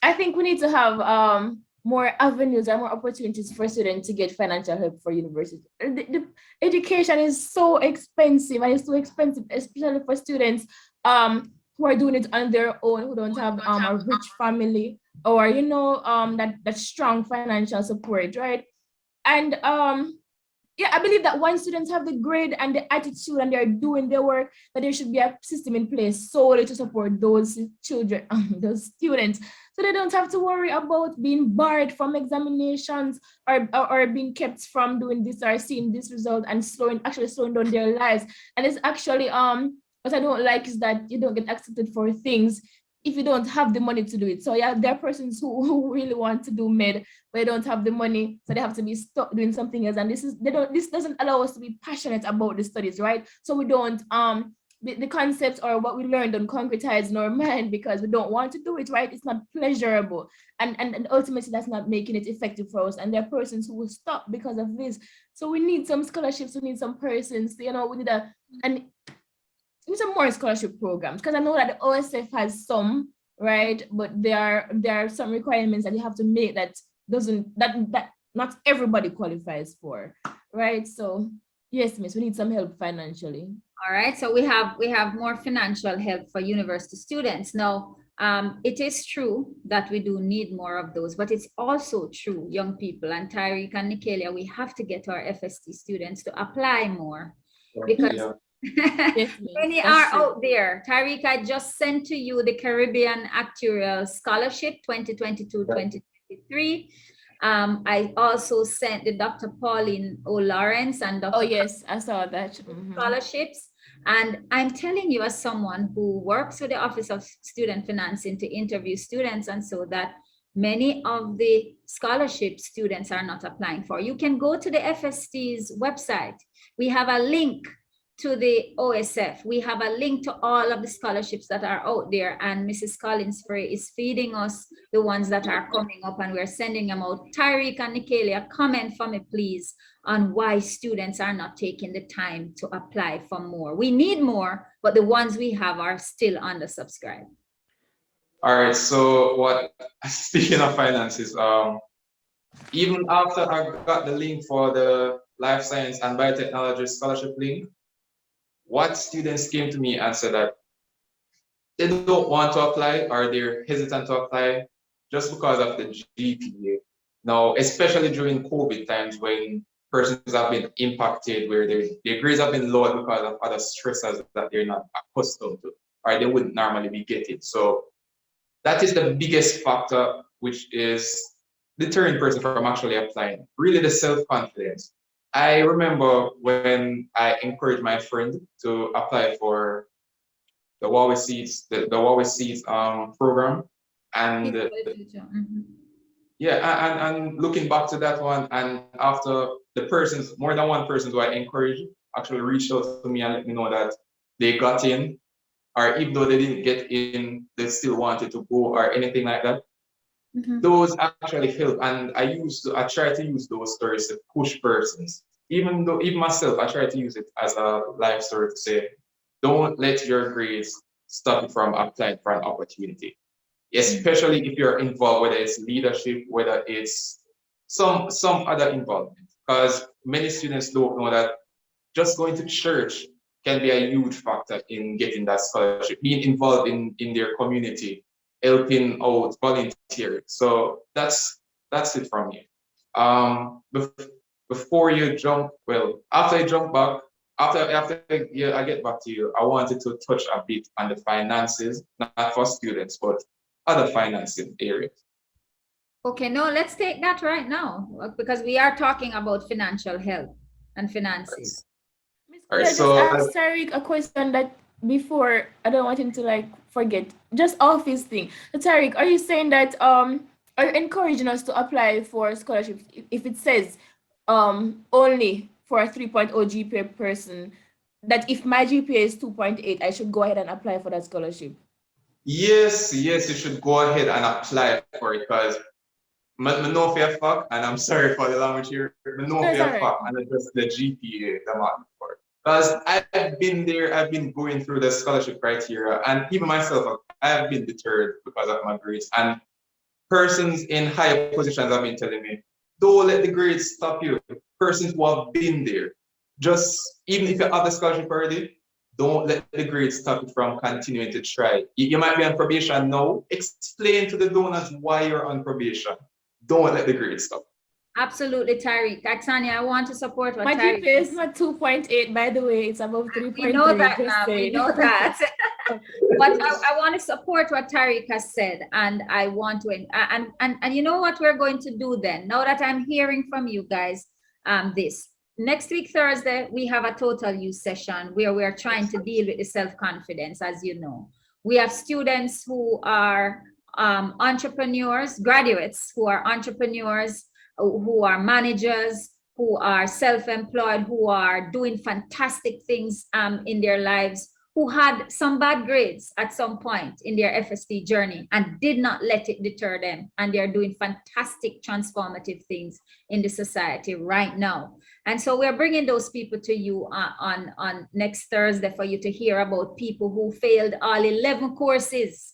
I think we need to have more avenues and more opportunities for students to get financial help for university. The education is so expensive, and it's so expensive, especially for students who are doing it on their own, who don't have a rich family or that strong financial support, right? And yeah, I believe that once students have the grade and the attitude and they're doing their work, that there should be a system in place solely to support those children, those students, so they don't have to worry about being barred from examinations or being kept from doing this or seeing this result and slowing down their lives. And it's actually what I don't like is that you don't get accepted for things if you don't have the money to do it. So yeah, there are persons who really want to do med, but they don't have the money, so they have to be stuck doing something else. And this doesn't allow us to be passionate about the studies, right? So we don't the concepts or what we learned don't concretize in our mind because we don't want to do it, right? It's not pleasurable, and ultimately that's not making it effective for us. And there are persons who will stop because of this. So we need some scholarships. We need some persons. We need some more scholarship programs, because I know that the OSF has some, right? But there are some requirements that you have to make that not everybody qualifies for, right? So yes, miss, we need some help financially. All right, so we have more financial help for university students. Now, it is true that we do need more of those, but it's also true, young people, and Tyreke and Nyckalia, we have to get our FST students to apply more, because Yeah. many are out there. Tariq, I just sent to you the Caribbean Actuarial Scholarship 2022-2023. I also sent the Dr. Pauline O. Lawrence and Dr. Oh yes, I saw that. Scholarships. And I'm telling you, as someone who works with the Office of Student Financing to interview students, and so that many of the scholarship students are not applying for. You can go to the FST's website. We have a link to the OSF. We have a link to all of the scholarships that are out there, and Mrs. Collins Frey is feeding us the ones that are coming up, and we're sending them out. Tyreke and Nyckalia, comment for me, please, on why students are not taking the time to apply for more. We need more, but the ones we have are still undersubscribed. All right, so speaking of finances, even after I got the link for the life science and biotechnology scholarship link, what students came to me and said that they don't want to apply, or they're hesitant to apply just because of the GPA. Now, especially during COVID times when persons have been impacted, where their grades have been lowered because of other stressors that they're not accustomed to, or they wouldn't normally be getting. So that is the biggest factor which is deterring person from actually applying, really the self-confidence. I remember when I encouraged my friend to apply for the Huawei Seeds, the Huawei Seeds program, and yeah, and looking back to that one, and after the persons, more than one person who I encouraged actually reached out to me and let me know that they got in, or even though they didn't get in, they still wanted to go or anything like that. Those actually help, and I try to use those stories to push persons. Even myself, I try to use it as a life story to say, don't let your grades stop you from applying for an opportunity. especially if you're involved, whether it's leadership, whether it's some other involvement. Because many students don't know that just going to church can be a huge factor in getting that scholarship, being involved in their community, helping out, volunteering. So that's it from me. Before you jump, well, after you jump back, after yeah, I get back to you, I wanted to touch a bit on the finances, not for students, but other financing areas. Okay, no, let's take that right now because we are talking about financial health and finances. Miss All right, Claire, just so ask Tariq a question that before I don't want him to like forget. Just office thing. So Tariq, are you saying that are you encouraging us to apply for scholarships if it says only for a 3.0 GPA person, that if my GPA is 2.8, I should go ahead and apply for that scholarship? yes, you should go ahead and apply for it because I know for a fact, and I'm sorry for the language here, I know That's for all a right. fact, and it's just the GPA that I'm asking for. Because I've been there, I've been going through the scholarship criteria, and even myself, I have been deterred because of my grades. And persons in higher positions have been telling me, don't let the grades stop you. Persons who have been there, just even if you have the scholarship already, don't let the grades stop you from continuing to try. You might be on probation now. Explain to the donors why you're on probation. Don't let the grades stop. Absolutely, Tariq. Xania, I want to support what My Tariq GPA is is. not 2.8, by the way. It's above 3.3. We know that Just now. We saying. know that. But I want to support what Tariq has said, and I want to, and you know what we're going to do then? Now that I'm hearing from you guys, this next week Thursday we have a total use session where we are trying to deal with the self-confidence. As you know, we have students who are entrepreneurs, graduates who are entrepreneurs, who are managers, who are self-employed, who are doing fantastic things in their lives, who had some bad grades at some point in their FST journey and did not let it deter them. And they're doing fantastic transformative things in the society right now. And so we're bringing those people to you on next Thursday for you to hear about people who failed all 11 courses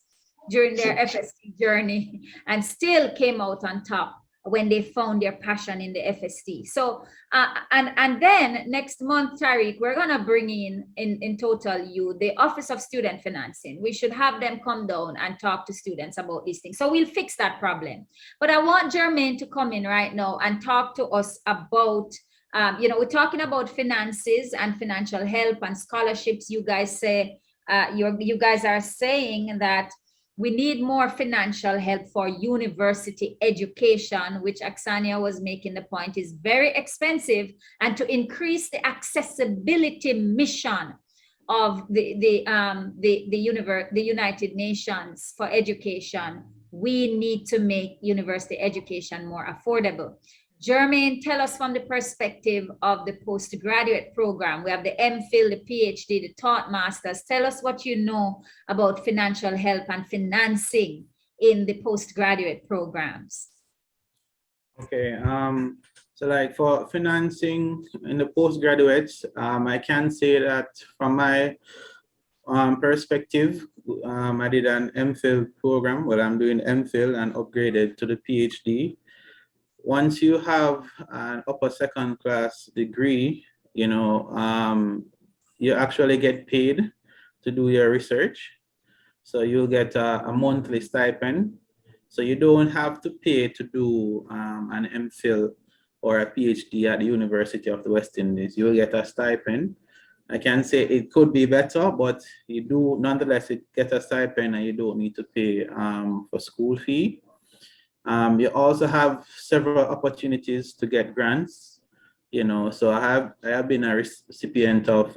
during their FST journey and still came out on top when they found their passion in the FST. So, and then next month, Tariq, we're gonna bring in total you, the Office of Student Financing. We should have them come down and talk to students about these things. So we'll fix that problem. But I want Jermaine to come in right now and talk to us about, we're talking about finances and financial help and scholarships. You guys say, you guys are saying that we need more financial help for university education, which Aksania was making the point is very expensive, and to increase the accessibility mission of the United Nations for education. We need to make university education more affordable. Jermaine, tell us from the perspective of the postgraduate program. We have the MPhil, the PhD, the Taught Masters. Tell us what you know about financial help and financing in the postgraduate programs. Okay, so like for financing in the postgraduates, I can say that from my perspective, I did an MPhil program. Well, I'm doing MPhil and upgraded to the PhD. Once you have an upper second class degree, you actually get paid to do your research. So you'll get a monthly stipend. So you don't have to pay to do an MPhil or a PhD at the University of the West Indies. You'll get a stipend. I can say it could be better, but you do nonetheless get a stipend and you don't need to pay for school fee. You also have several opportunities to get grants, so I have been a recipient of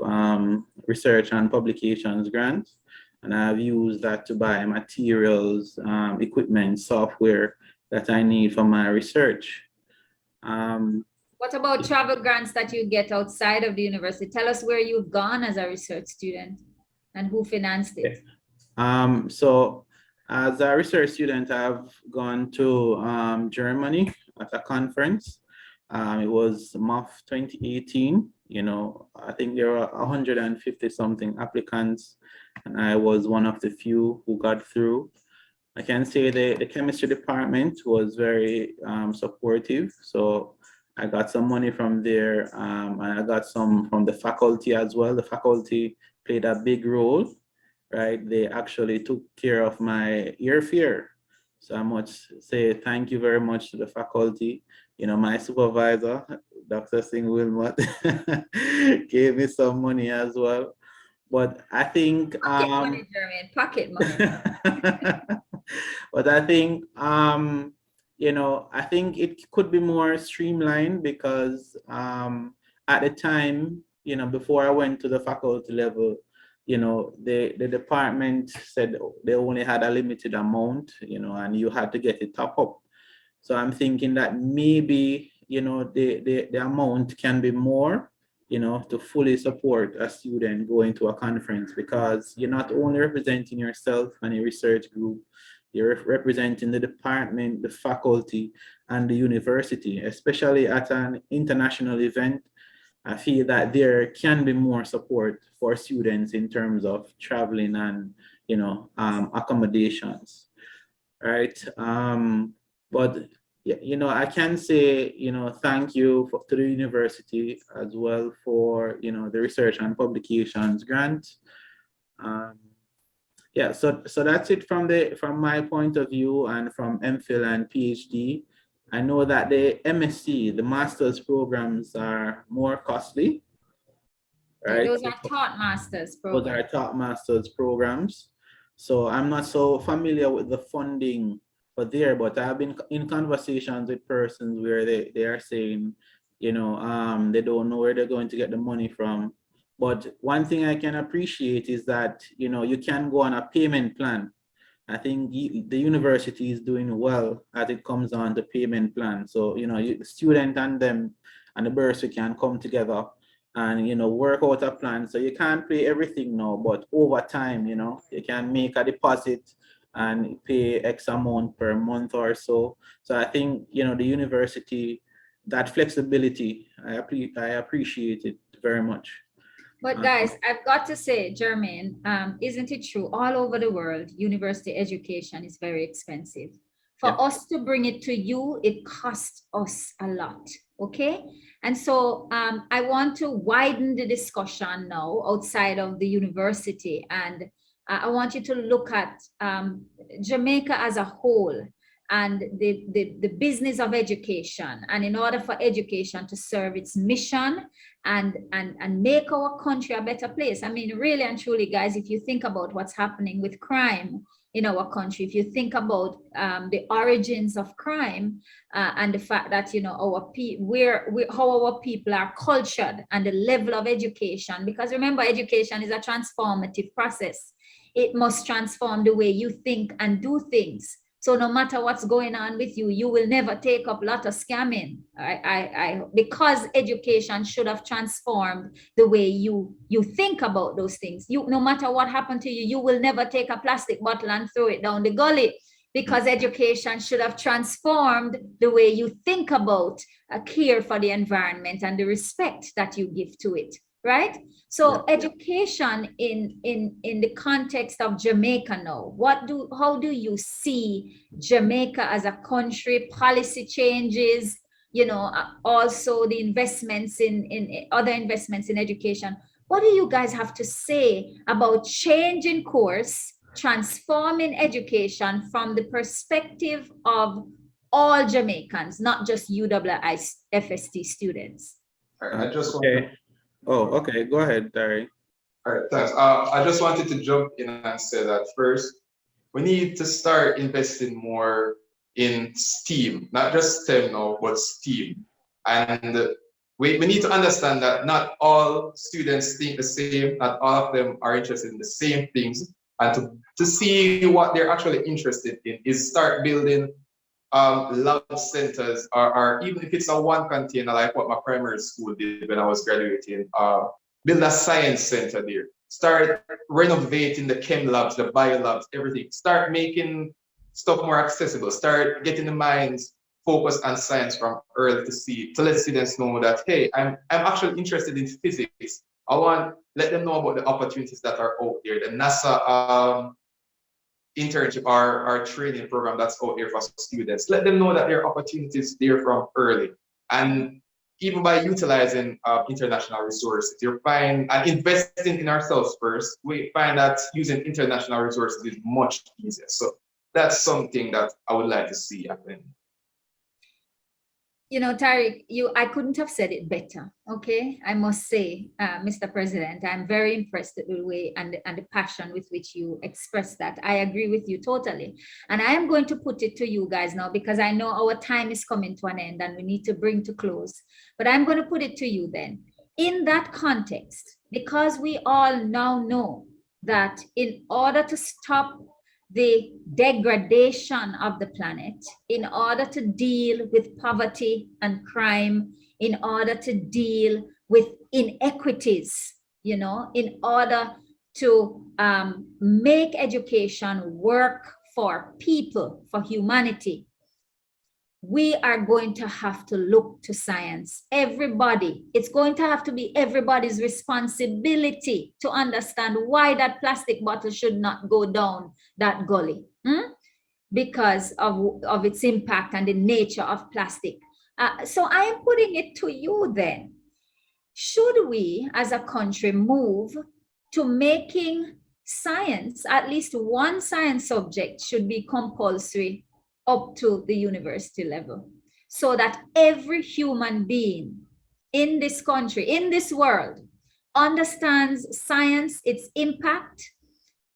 research and publications grants, and I've used that to buy materials, equipment, software that I need for my research. What about travel grants that you get outside of the university? Tell us where you've gone as a research student and who financed it. So as a research student, I've gone to Germany at a conference. It was MOF 2018. I think there were 150 something applicants, and I was one of the few who got through. I can say the chemistry department was very supportive. So I got some money from there, and I got some from the faculty as well. The faculty played a big role, right? They actually took care of my airfare. So I must say thank you very much to the faculty. You know, my supervisor, Dr. Singh-Wilmot, gave me some money as well. But I think Pocket money, Jermaine, pocket money. but I think you know, I think it could be more streamlined because at the time, you know, before I went to the faculty level, you know, the department said they only had a limited amount, you know, and you had to get it top up. So I'm thinking that maybe, you know, the amount can be more, you know, to fully support a student going to a conference, because you're not only representing yourself and your research group, you're representing the department, the faculty, and the university, especially at an international event. I feel that there can be more support for students in terms of traveling and, you know, accommodations, right? But yeah, you know, I can say, you know, thank you to the university as well for, you know, the research and publications grant. Um, yeah, so that's it from my point of view, and from MPhil and PhD. I know that the MSc, the master's programs, are more costly, Yeah, right? those are taught masters Those are programs. top master's programs. So I'm not so familiar with the funding for there, but I've been in conversations with persons where they are saying, you know, they don't know where they're going to get the money from. But one thing I can appreciate is that, you know, you can go on a payment plan. I think the university is doing well as it comes on the payment plan. So, you know, the student and them and the bursary can come together and, you know, work out a plan. So you can't pay everything now, but over time, you know, you can make a deposit and pay X amount per month or so. So I think, you know, the university, that flexibility, I appreciate it very much. But guys, I've got to say, Jermaine, isn't it true? All over the world, university education is very expensive. For Yeah. us to bring it to you, it costs us a lot. Okay. And so I want to widen the discussion now outside of the university. And I want you to look at Jamaica as a whole and the business of education. And in order for education to serve its mission and make our country a better place. I mean, really and truly, guys, if you think about what's happening with crime in our country, if you think about the origins of crime and the fact that, you know, how our people are cultured and the level of education, because remember, education is a transformative process. It must transform the way you think and do things. So no matter what's going on with you, you will never take up a lot of scamming. Because education should have transformed the way you think about those things. No matter what happened to you, you will never take a plastic bottle and throw it down the gully, because education should have transformed the way you think about care for the environment and the respect that you give to it. Right? So education in the context of Jamaica now, how do you see Jamaica as a country, policy changes, you know, also the investments in other investments in education? What do you guys have to say about changing course, transforming education from the perspective of all Jamaicans, not just UWI FST students? I just want Okay. Oh, okay. Go ahead, Tariq. All right, thanks. I just wanted to jump in and say that first, we need to start investing more in STEAM, not just STEM now, but STEAM. And we need to understand that not all students think the same, not all of them are interested in the same things. And to see what they're actually interested in is start building lab centers, or even if it's a one container, like what my primary school did when I was graduating, build a science center there. Start renovating the chem labs, the bio labs, everything. Start making stuff more accessible. Start getting the minds focused on science from early to let students know that, hey, I'm actually interested in physics. I want let them know about the opportunities that are out there. The NASA internship or training program that's out there for students. Let them know that there are opportunities there from early. And even by utilizing international resources, you find and investing in ourselves first, we find that using international resources is much easier. So that's something that I would like to see happen. You know, Tariq, I couldn't have said it better. Okay, I must say, Mr. President, I'm very impressed with the way and the passion with which you express that. I agree with you totally. And I am going to put it to you guys now because I know our time is coming to an end and we need to bring to close. But I'm going to put it to you then. In that context, because we all now know that in order to stop the degradation of the planet, in order to deal with poverty and crime, in order to deal with inequities, you know, in order to make education work for people, for humanity, we are going to have to look to science. Everybody, it's going to have to be everybody's responsibility to understand why that plastic bottle should not go down that gully because of its impact and the nature of plastic. So I am putting it to you then. Should we as a country move to making science, at least one science subject should be compulsory up to the university level, so that every human being in this country, in this world, understands science, its impact,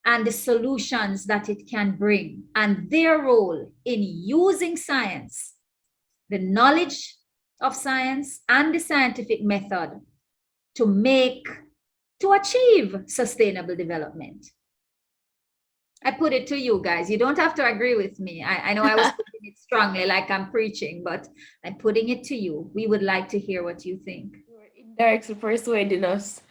and the solutions that it can bring, and their role in using science, the knowledge of science and the scientific method to achieve sustainable development. I put it to you guys. You don't have to agree with me. I know I was putting it strongly like I'm preaching, but I'm putting it to you. We would like to hear what you think. Derek's persuading us.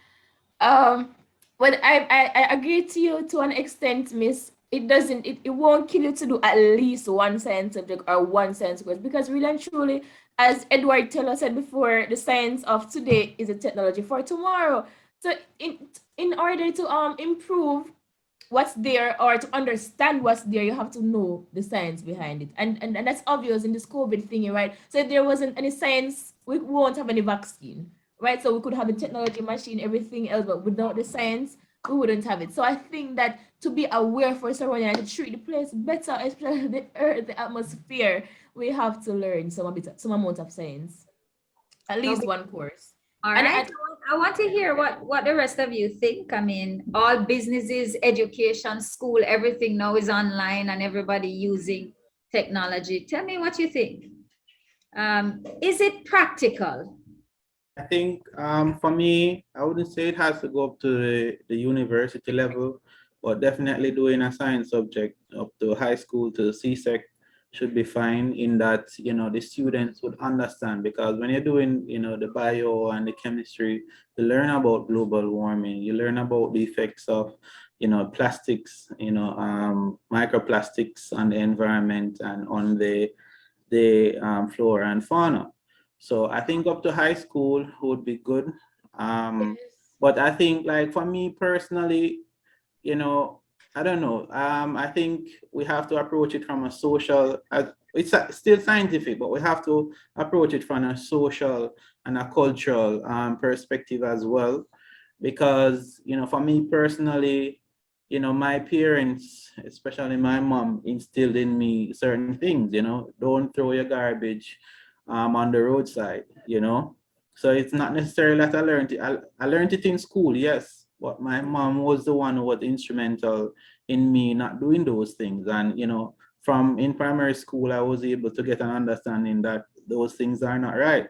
But I agree to you to an extent, Miss. It won't kill you to do at least one science subject or one science course, because really and truly, as Edward Taylor said before, the science of today is a technology for tomorrow. So in order to improve what's there or to understand what's there, you have to know the science behind it. And that's obvious in this COVID thingy, right? So if there wasn't any science, we won't have any vaccine, right? So we could have a technology machine, everything else, but without the science, we wouldn't have it. So I think that to be aware for surrounding and to treat the place better, especially the earth, the atmosphere, we have to learn some amount of science. At least one course. All right. I want to hear what the rest of you think. I mean, all businesses, education, school, everything now is online and everybody using technology. Tell me what you think. Is it practical? I think for me, I wouldn't say it has to go up to the university level, but definitely doing a science subject up to high school to CSEC should be fine, in that, you know, the students would understand, because when you're doing, you know, the bio and the chemistry, you learn about global warming, you learn about the effects of, you know, plastics, you know, microplastics on the environment and on the flora and fauna. So I think up to high school would be good. But I think, like, for me personally, you know, I don't know. I think we have to approach it from a social, it's still scientific, but we have to approach it from a social and a cultural perspective as well. Because, you know, for me personally, you know, my parents, especially my mom, instilled in me certain things, you know, don't throw your garbage on the roadside, you know. So it's not necessarily that I learned it. I learned it in school, yes, but my mom was the one who was instrumental in me not doing those things. And, you know, from in primary school, I was able to get an understanding that those things are not right.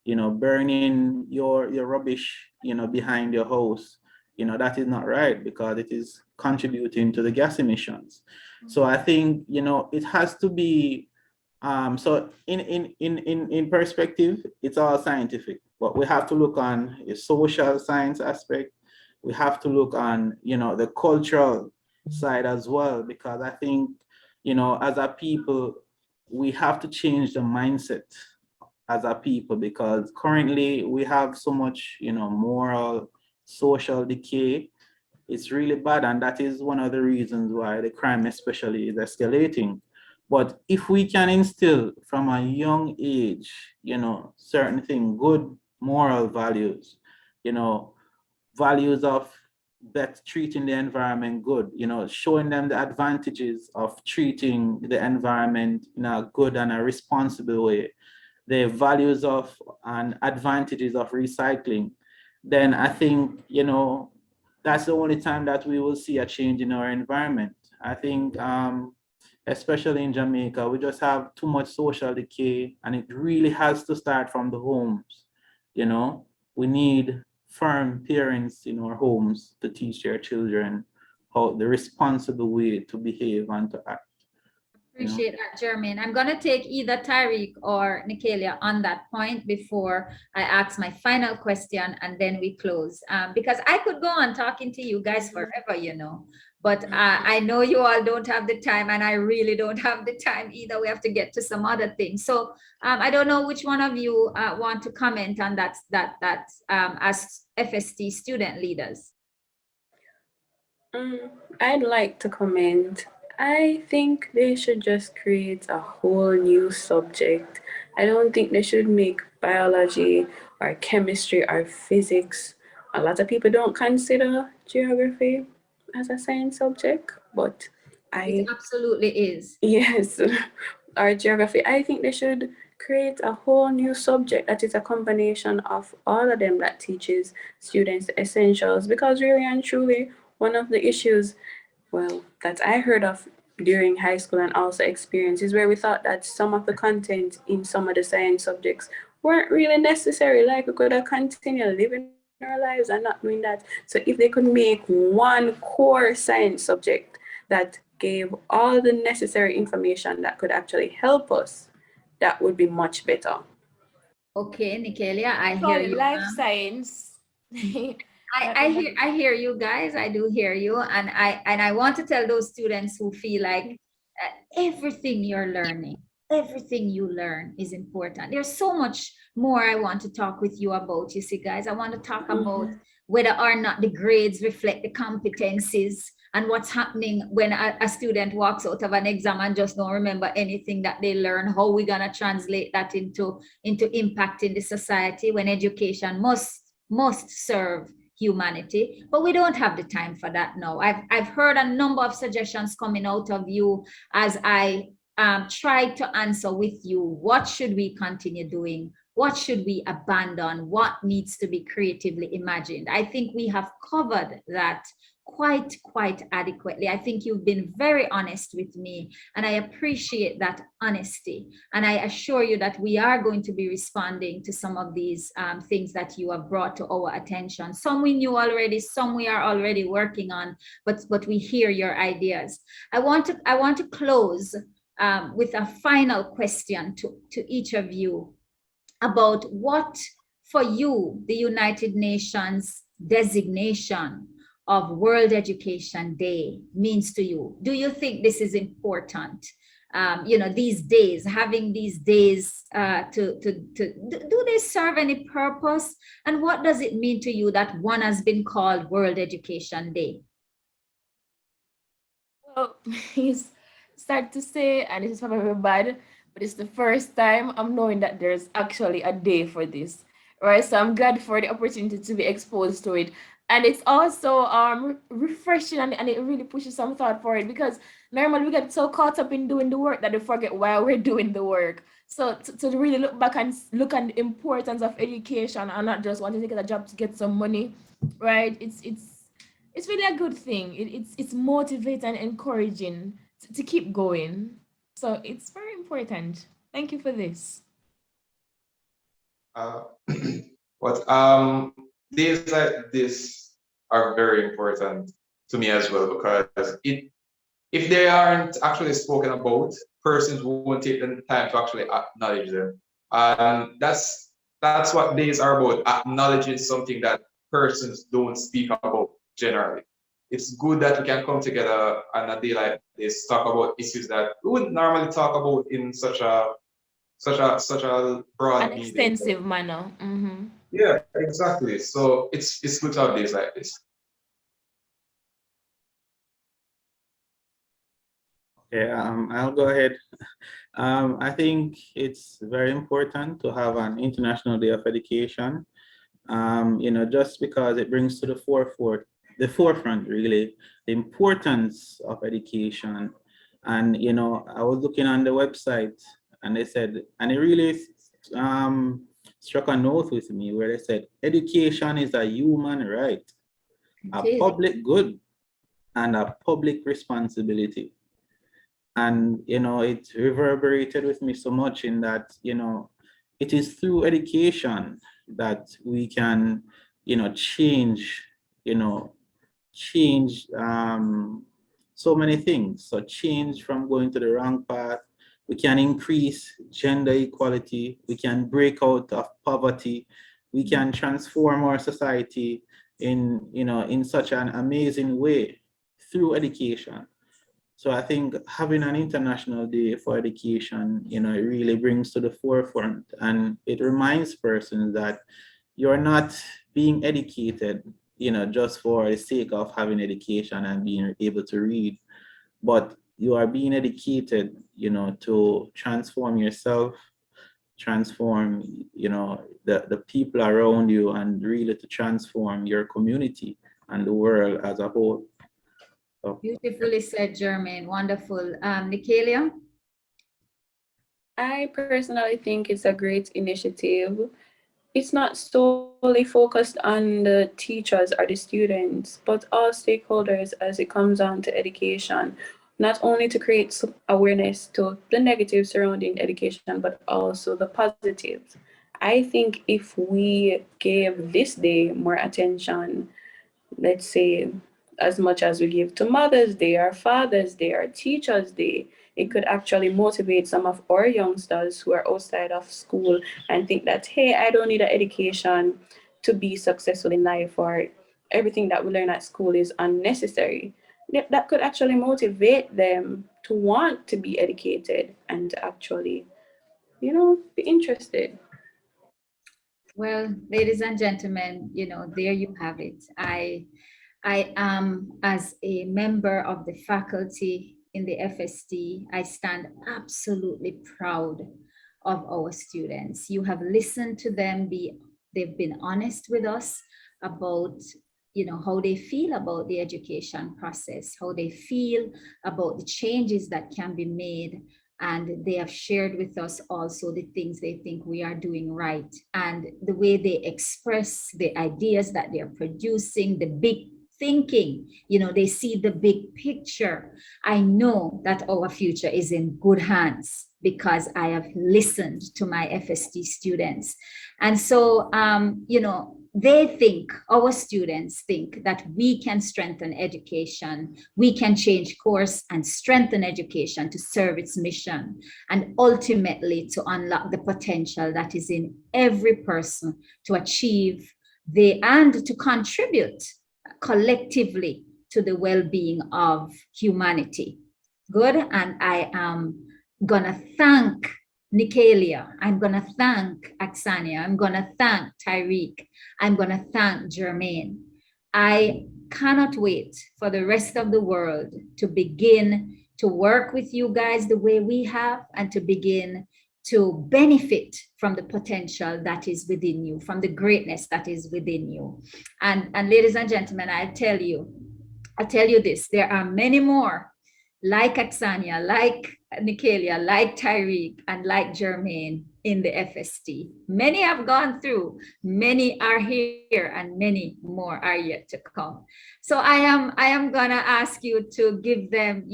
You know, burning your rubbish, you know, behind your house, you know, that is not right, because it is contributing to the gas emissions. So I think, you know, it has to be, so in perspective, it's all scientific, but we have to look on a social science aspect. We have to look on, you know, the cultural side as well, because I think, you know, as a people, we have to change the mindset as a people, because currently we have so much, you know, moral, social decay It's really bad, and that is one of the reasons why the crime especially is escalating. But if we can instill from a young age, certain thing, good moral values, you know, values of treating the environment good, showing them the advantages of treating the environment in a good and a responsible way, the values of and advantages of recycling, then I think, that's the only time that we will see a change in our environment. I think, especially in Jamaica, we just have too much social decay, and it really has to start from the homes. We need firm parents in our homes to teach their children how the responsible way to behave and to act. Appreciate that, Jermaine. I'm going to take either Tariq or Nyckalia on that point before I ask my final question, and then we close. Because I could go on talking to you guys forever, but I know you all don't have the time, and I really don't have the time either. We have to get to some other things. So I don't know which one of you want to comment on that as FST student leaders. I'd like to comment. I think they should just create a whole new subject. I don't think they should make biology or chemistry or physics. A lot of people don't consider geography as a science subject, but It absolutely is. yes, or geography. I think they should create a whole new subject that is a combination of all of them that teaches students the essentials, because really and truly, one of the issues, well, that I heard of during high school and also experience is where we thought that some of the content in some of the science subjects weren't really necessary. Like we could have continued living our lives and not doing that. So if they could make one core science subject that gave all the necessary information that could actually help us, that would be much better. Okay, Nyckalia, I Call hear it you. life science. I hear you guys. I do hear you, and I want to tell those students who feel like everything you're learning, everything you learn is important. There's so much more I want to talk with you about. You see, guys, I want to talk about whether or not the grades reflect the competencies, and what's happening when a student walks out of an exam and just don't remember anything that they learn. How we gonna translate that into impact in the society when education must serve humanity? But we don't have the time for that now. I've heard a number of suggestions coming out of you as I tried to answer with you. What should we continue doing? What should we abandon? What needs to be creatively imagined? I think we have covered that quite adequately. I think you've been very honest with me, and I appreciate that honesty. And I assure you that we are going to be responding to some of these things that you have brought to our attention. Some we knew already, some we are already working on, but we hear your ideas. I want to close with a final question to each of you about what, for you, the United Nations designation of World Education Day means to you. Do you think this is important? These days, having these days do they serve any purpose? And what does it mean to you that one has been called World Education Day? Well, it's sad to say, and this is probably bad, but it's the first time I'm knowing that there's actually a day for this, right? So I'm glad for the opportunity to be exposed to it. And it's also refreshing, and it really pushes some thought for it, because normally we get so caught up in doing the work that we forget why we're doing the work. So to really look back and look at the importance of education and not just wanting to get a job to get some money, right? It's really a good thing. It's motivating and encouraging to keep going. So it's very important. Thank you for this. But days like this are very important to me as well, because if they aren't actually spoken about, persons won't take the time to actually acknowledge them. And that's what days are about, acknowledging something that persons don't speak about generally. It's good that we can come together on a day like this, talk about issues that we wouldn't normally talk about in such a broad An extensive manner. Yeah, exactly. So it's good to have days like this. Okay, I'll go ahead. I think it's very important to have an International Day of Education. Just because it brings to the forefront really the importance of education. And I was looking on the website, and they said, and it really struck a note with me where they said education is a human right, a It is. public good, and a public responsibility. And it reverberated with me so much in that it is through education that we can change you know change so many things. So change from going to the wrong path. We can increase gender equality. We can break out of poverty. We can transform our society in such an amazing way through education. So I think having an International Day for Education, it really brings to the forefront, and it reminds persons that you're not being educated, just for the sake of having education and being able to read, but you are being educated, to transform yourself, transform, the people around you, and really to transform your community and the world as a whole. So, Beautifully said, Jermaine. Wonderful. Nyckalia? I personally think it's a great initiative. It's not solely focused on the teachers or the students, but all stakeholders as it comes on to education, not only to create awareness to the negatives surrounding education, but also the positives. I think if we gave this day more attention, let's say, as much as we give to Mother's Day or Father's Day or Teacher's Day, it could actually motivate some of our youngsters who are outside of school and think that, hey, I don't need an education to be successful in life, or everything that we learn at school is unnecessary. That could actually motivate them to want to be educated and to actually, be interested. Well, ladies and gentlemen, there you have it. I am, as a member of the faculty in the FST, I stand absolutely proud of our students. You have listened to them they've been honest with us about how they feel about the education process, how they feel about the changes that can be made, and they have shared with us also the things they think we are doing right, and the way they express the ideas that they're producing, the big thinking, they see the big picture. I know that our future is in good hands because I have listened to my FST students. And so, our students think that we can strengthen education, we can change course and strengthen education to serve its mission, and ultimately to unlock the potential that is in every person to achieve and to contribute collectively to the well-being of humanity. Good. And I am gonna thank Nyckalia. I'm gonna thank Aksania. I'm gonna thank Tariq. I'm gonna thank Jermaine. I cannot wait for the rest of the world to begin to work with you guys the way we have, and to begin to benefit from the potential that is within you, from the greatness that is within you. And ladies and gentlemen, I tell you this, there are many more like Aksania, like Nyckalia, like Tyreke, and like Jermaine in the FST. Many have gone through, many are here, and many more are yet to come. So I am gonna ask you to give them,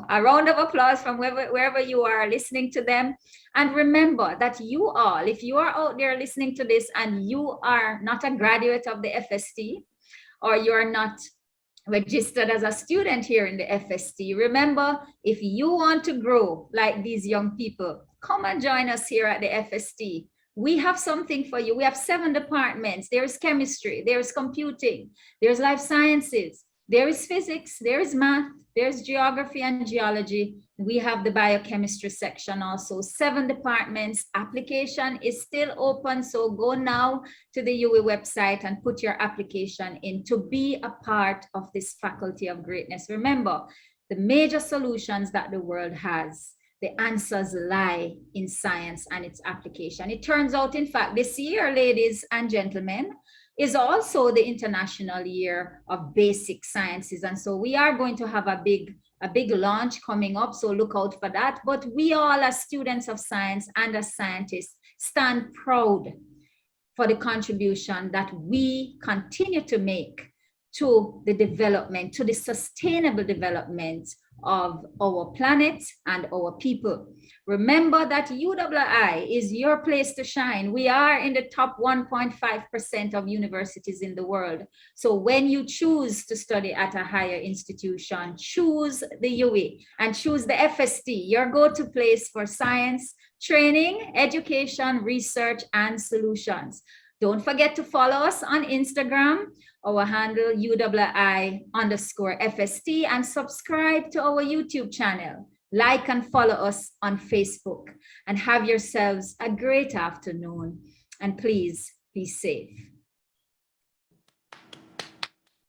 a round of applause from wherever you are listening to them. And remember that you all, if you are out there listening to this and you are not a graduate of the FST, or you're not registered as a student here in the FST, remember, if you want to grow like these young people, come and join us here at the FST. We have something for you. We have 7 departments. There is chemistry, there is computing, there's life sciences, there is physics, there is math, there's geography and geology. We have the biochemistry section also. 7 departments. Application is still open, so go now to the UWI website and put your application in to be a part of this faculty of greatness. Remember, the major solutions that the world has, the answers lie in science and its application. It turns out, in fact, this year, ladies and gentlemen, is also the International Year of Basic Sciences. And so we are going to have a big launch coming up, so look out for that. But we all, as students of science and as scientists, stand proud for the contribution that we continue to make to the development, to the sustainable development of our planet and our people. Remember that UWI is your place to shine. We are in the top 1.5% of universities in the world. So when you choose to study at a higher institution, choose the UWI and choose the FST, your go-to place for science, training, education, research, and solutions. Don't forget to follow us on Instagram, our handle UWI_FST, and subscribe to our YouTube channel. Like and follow us on Facebook, and have yourselves a great afternoon. And please be safe.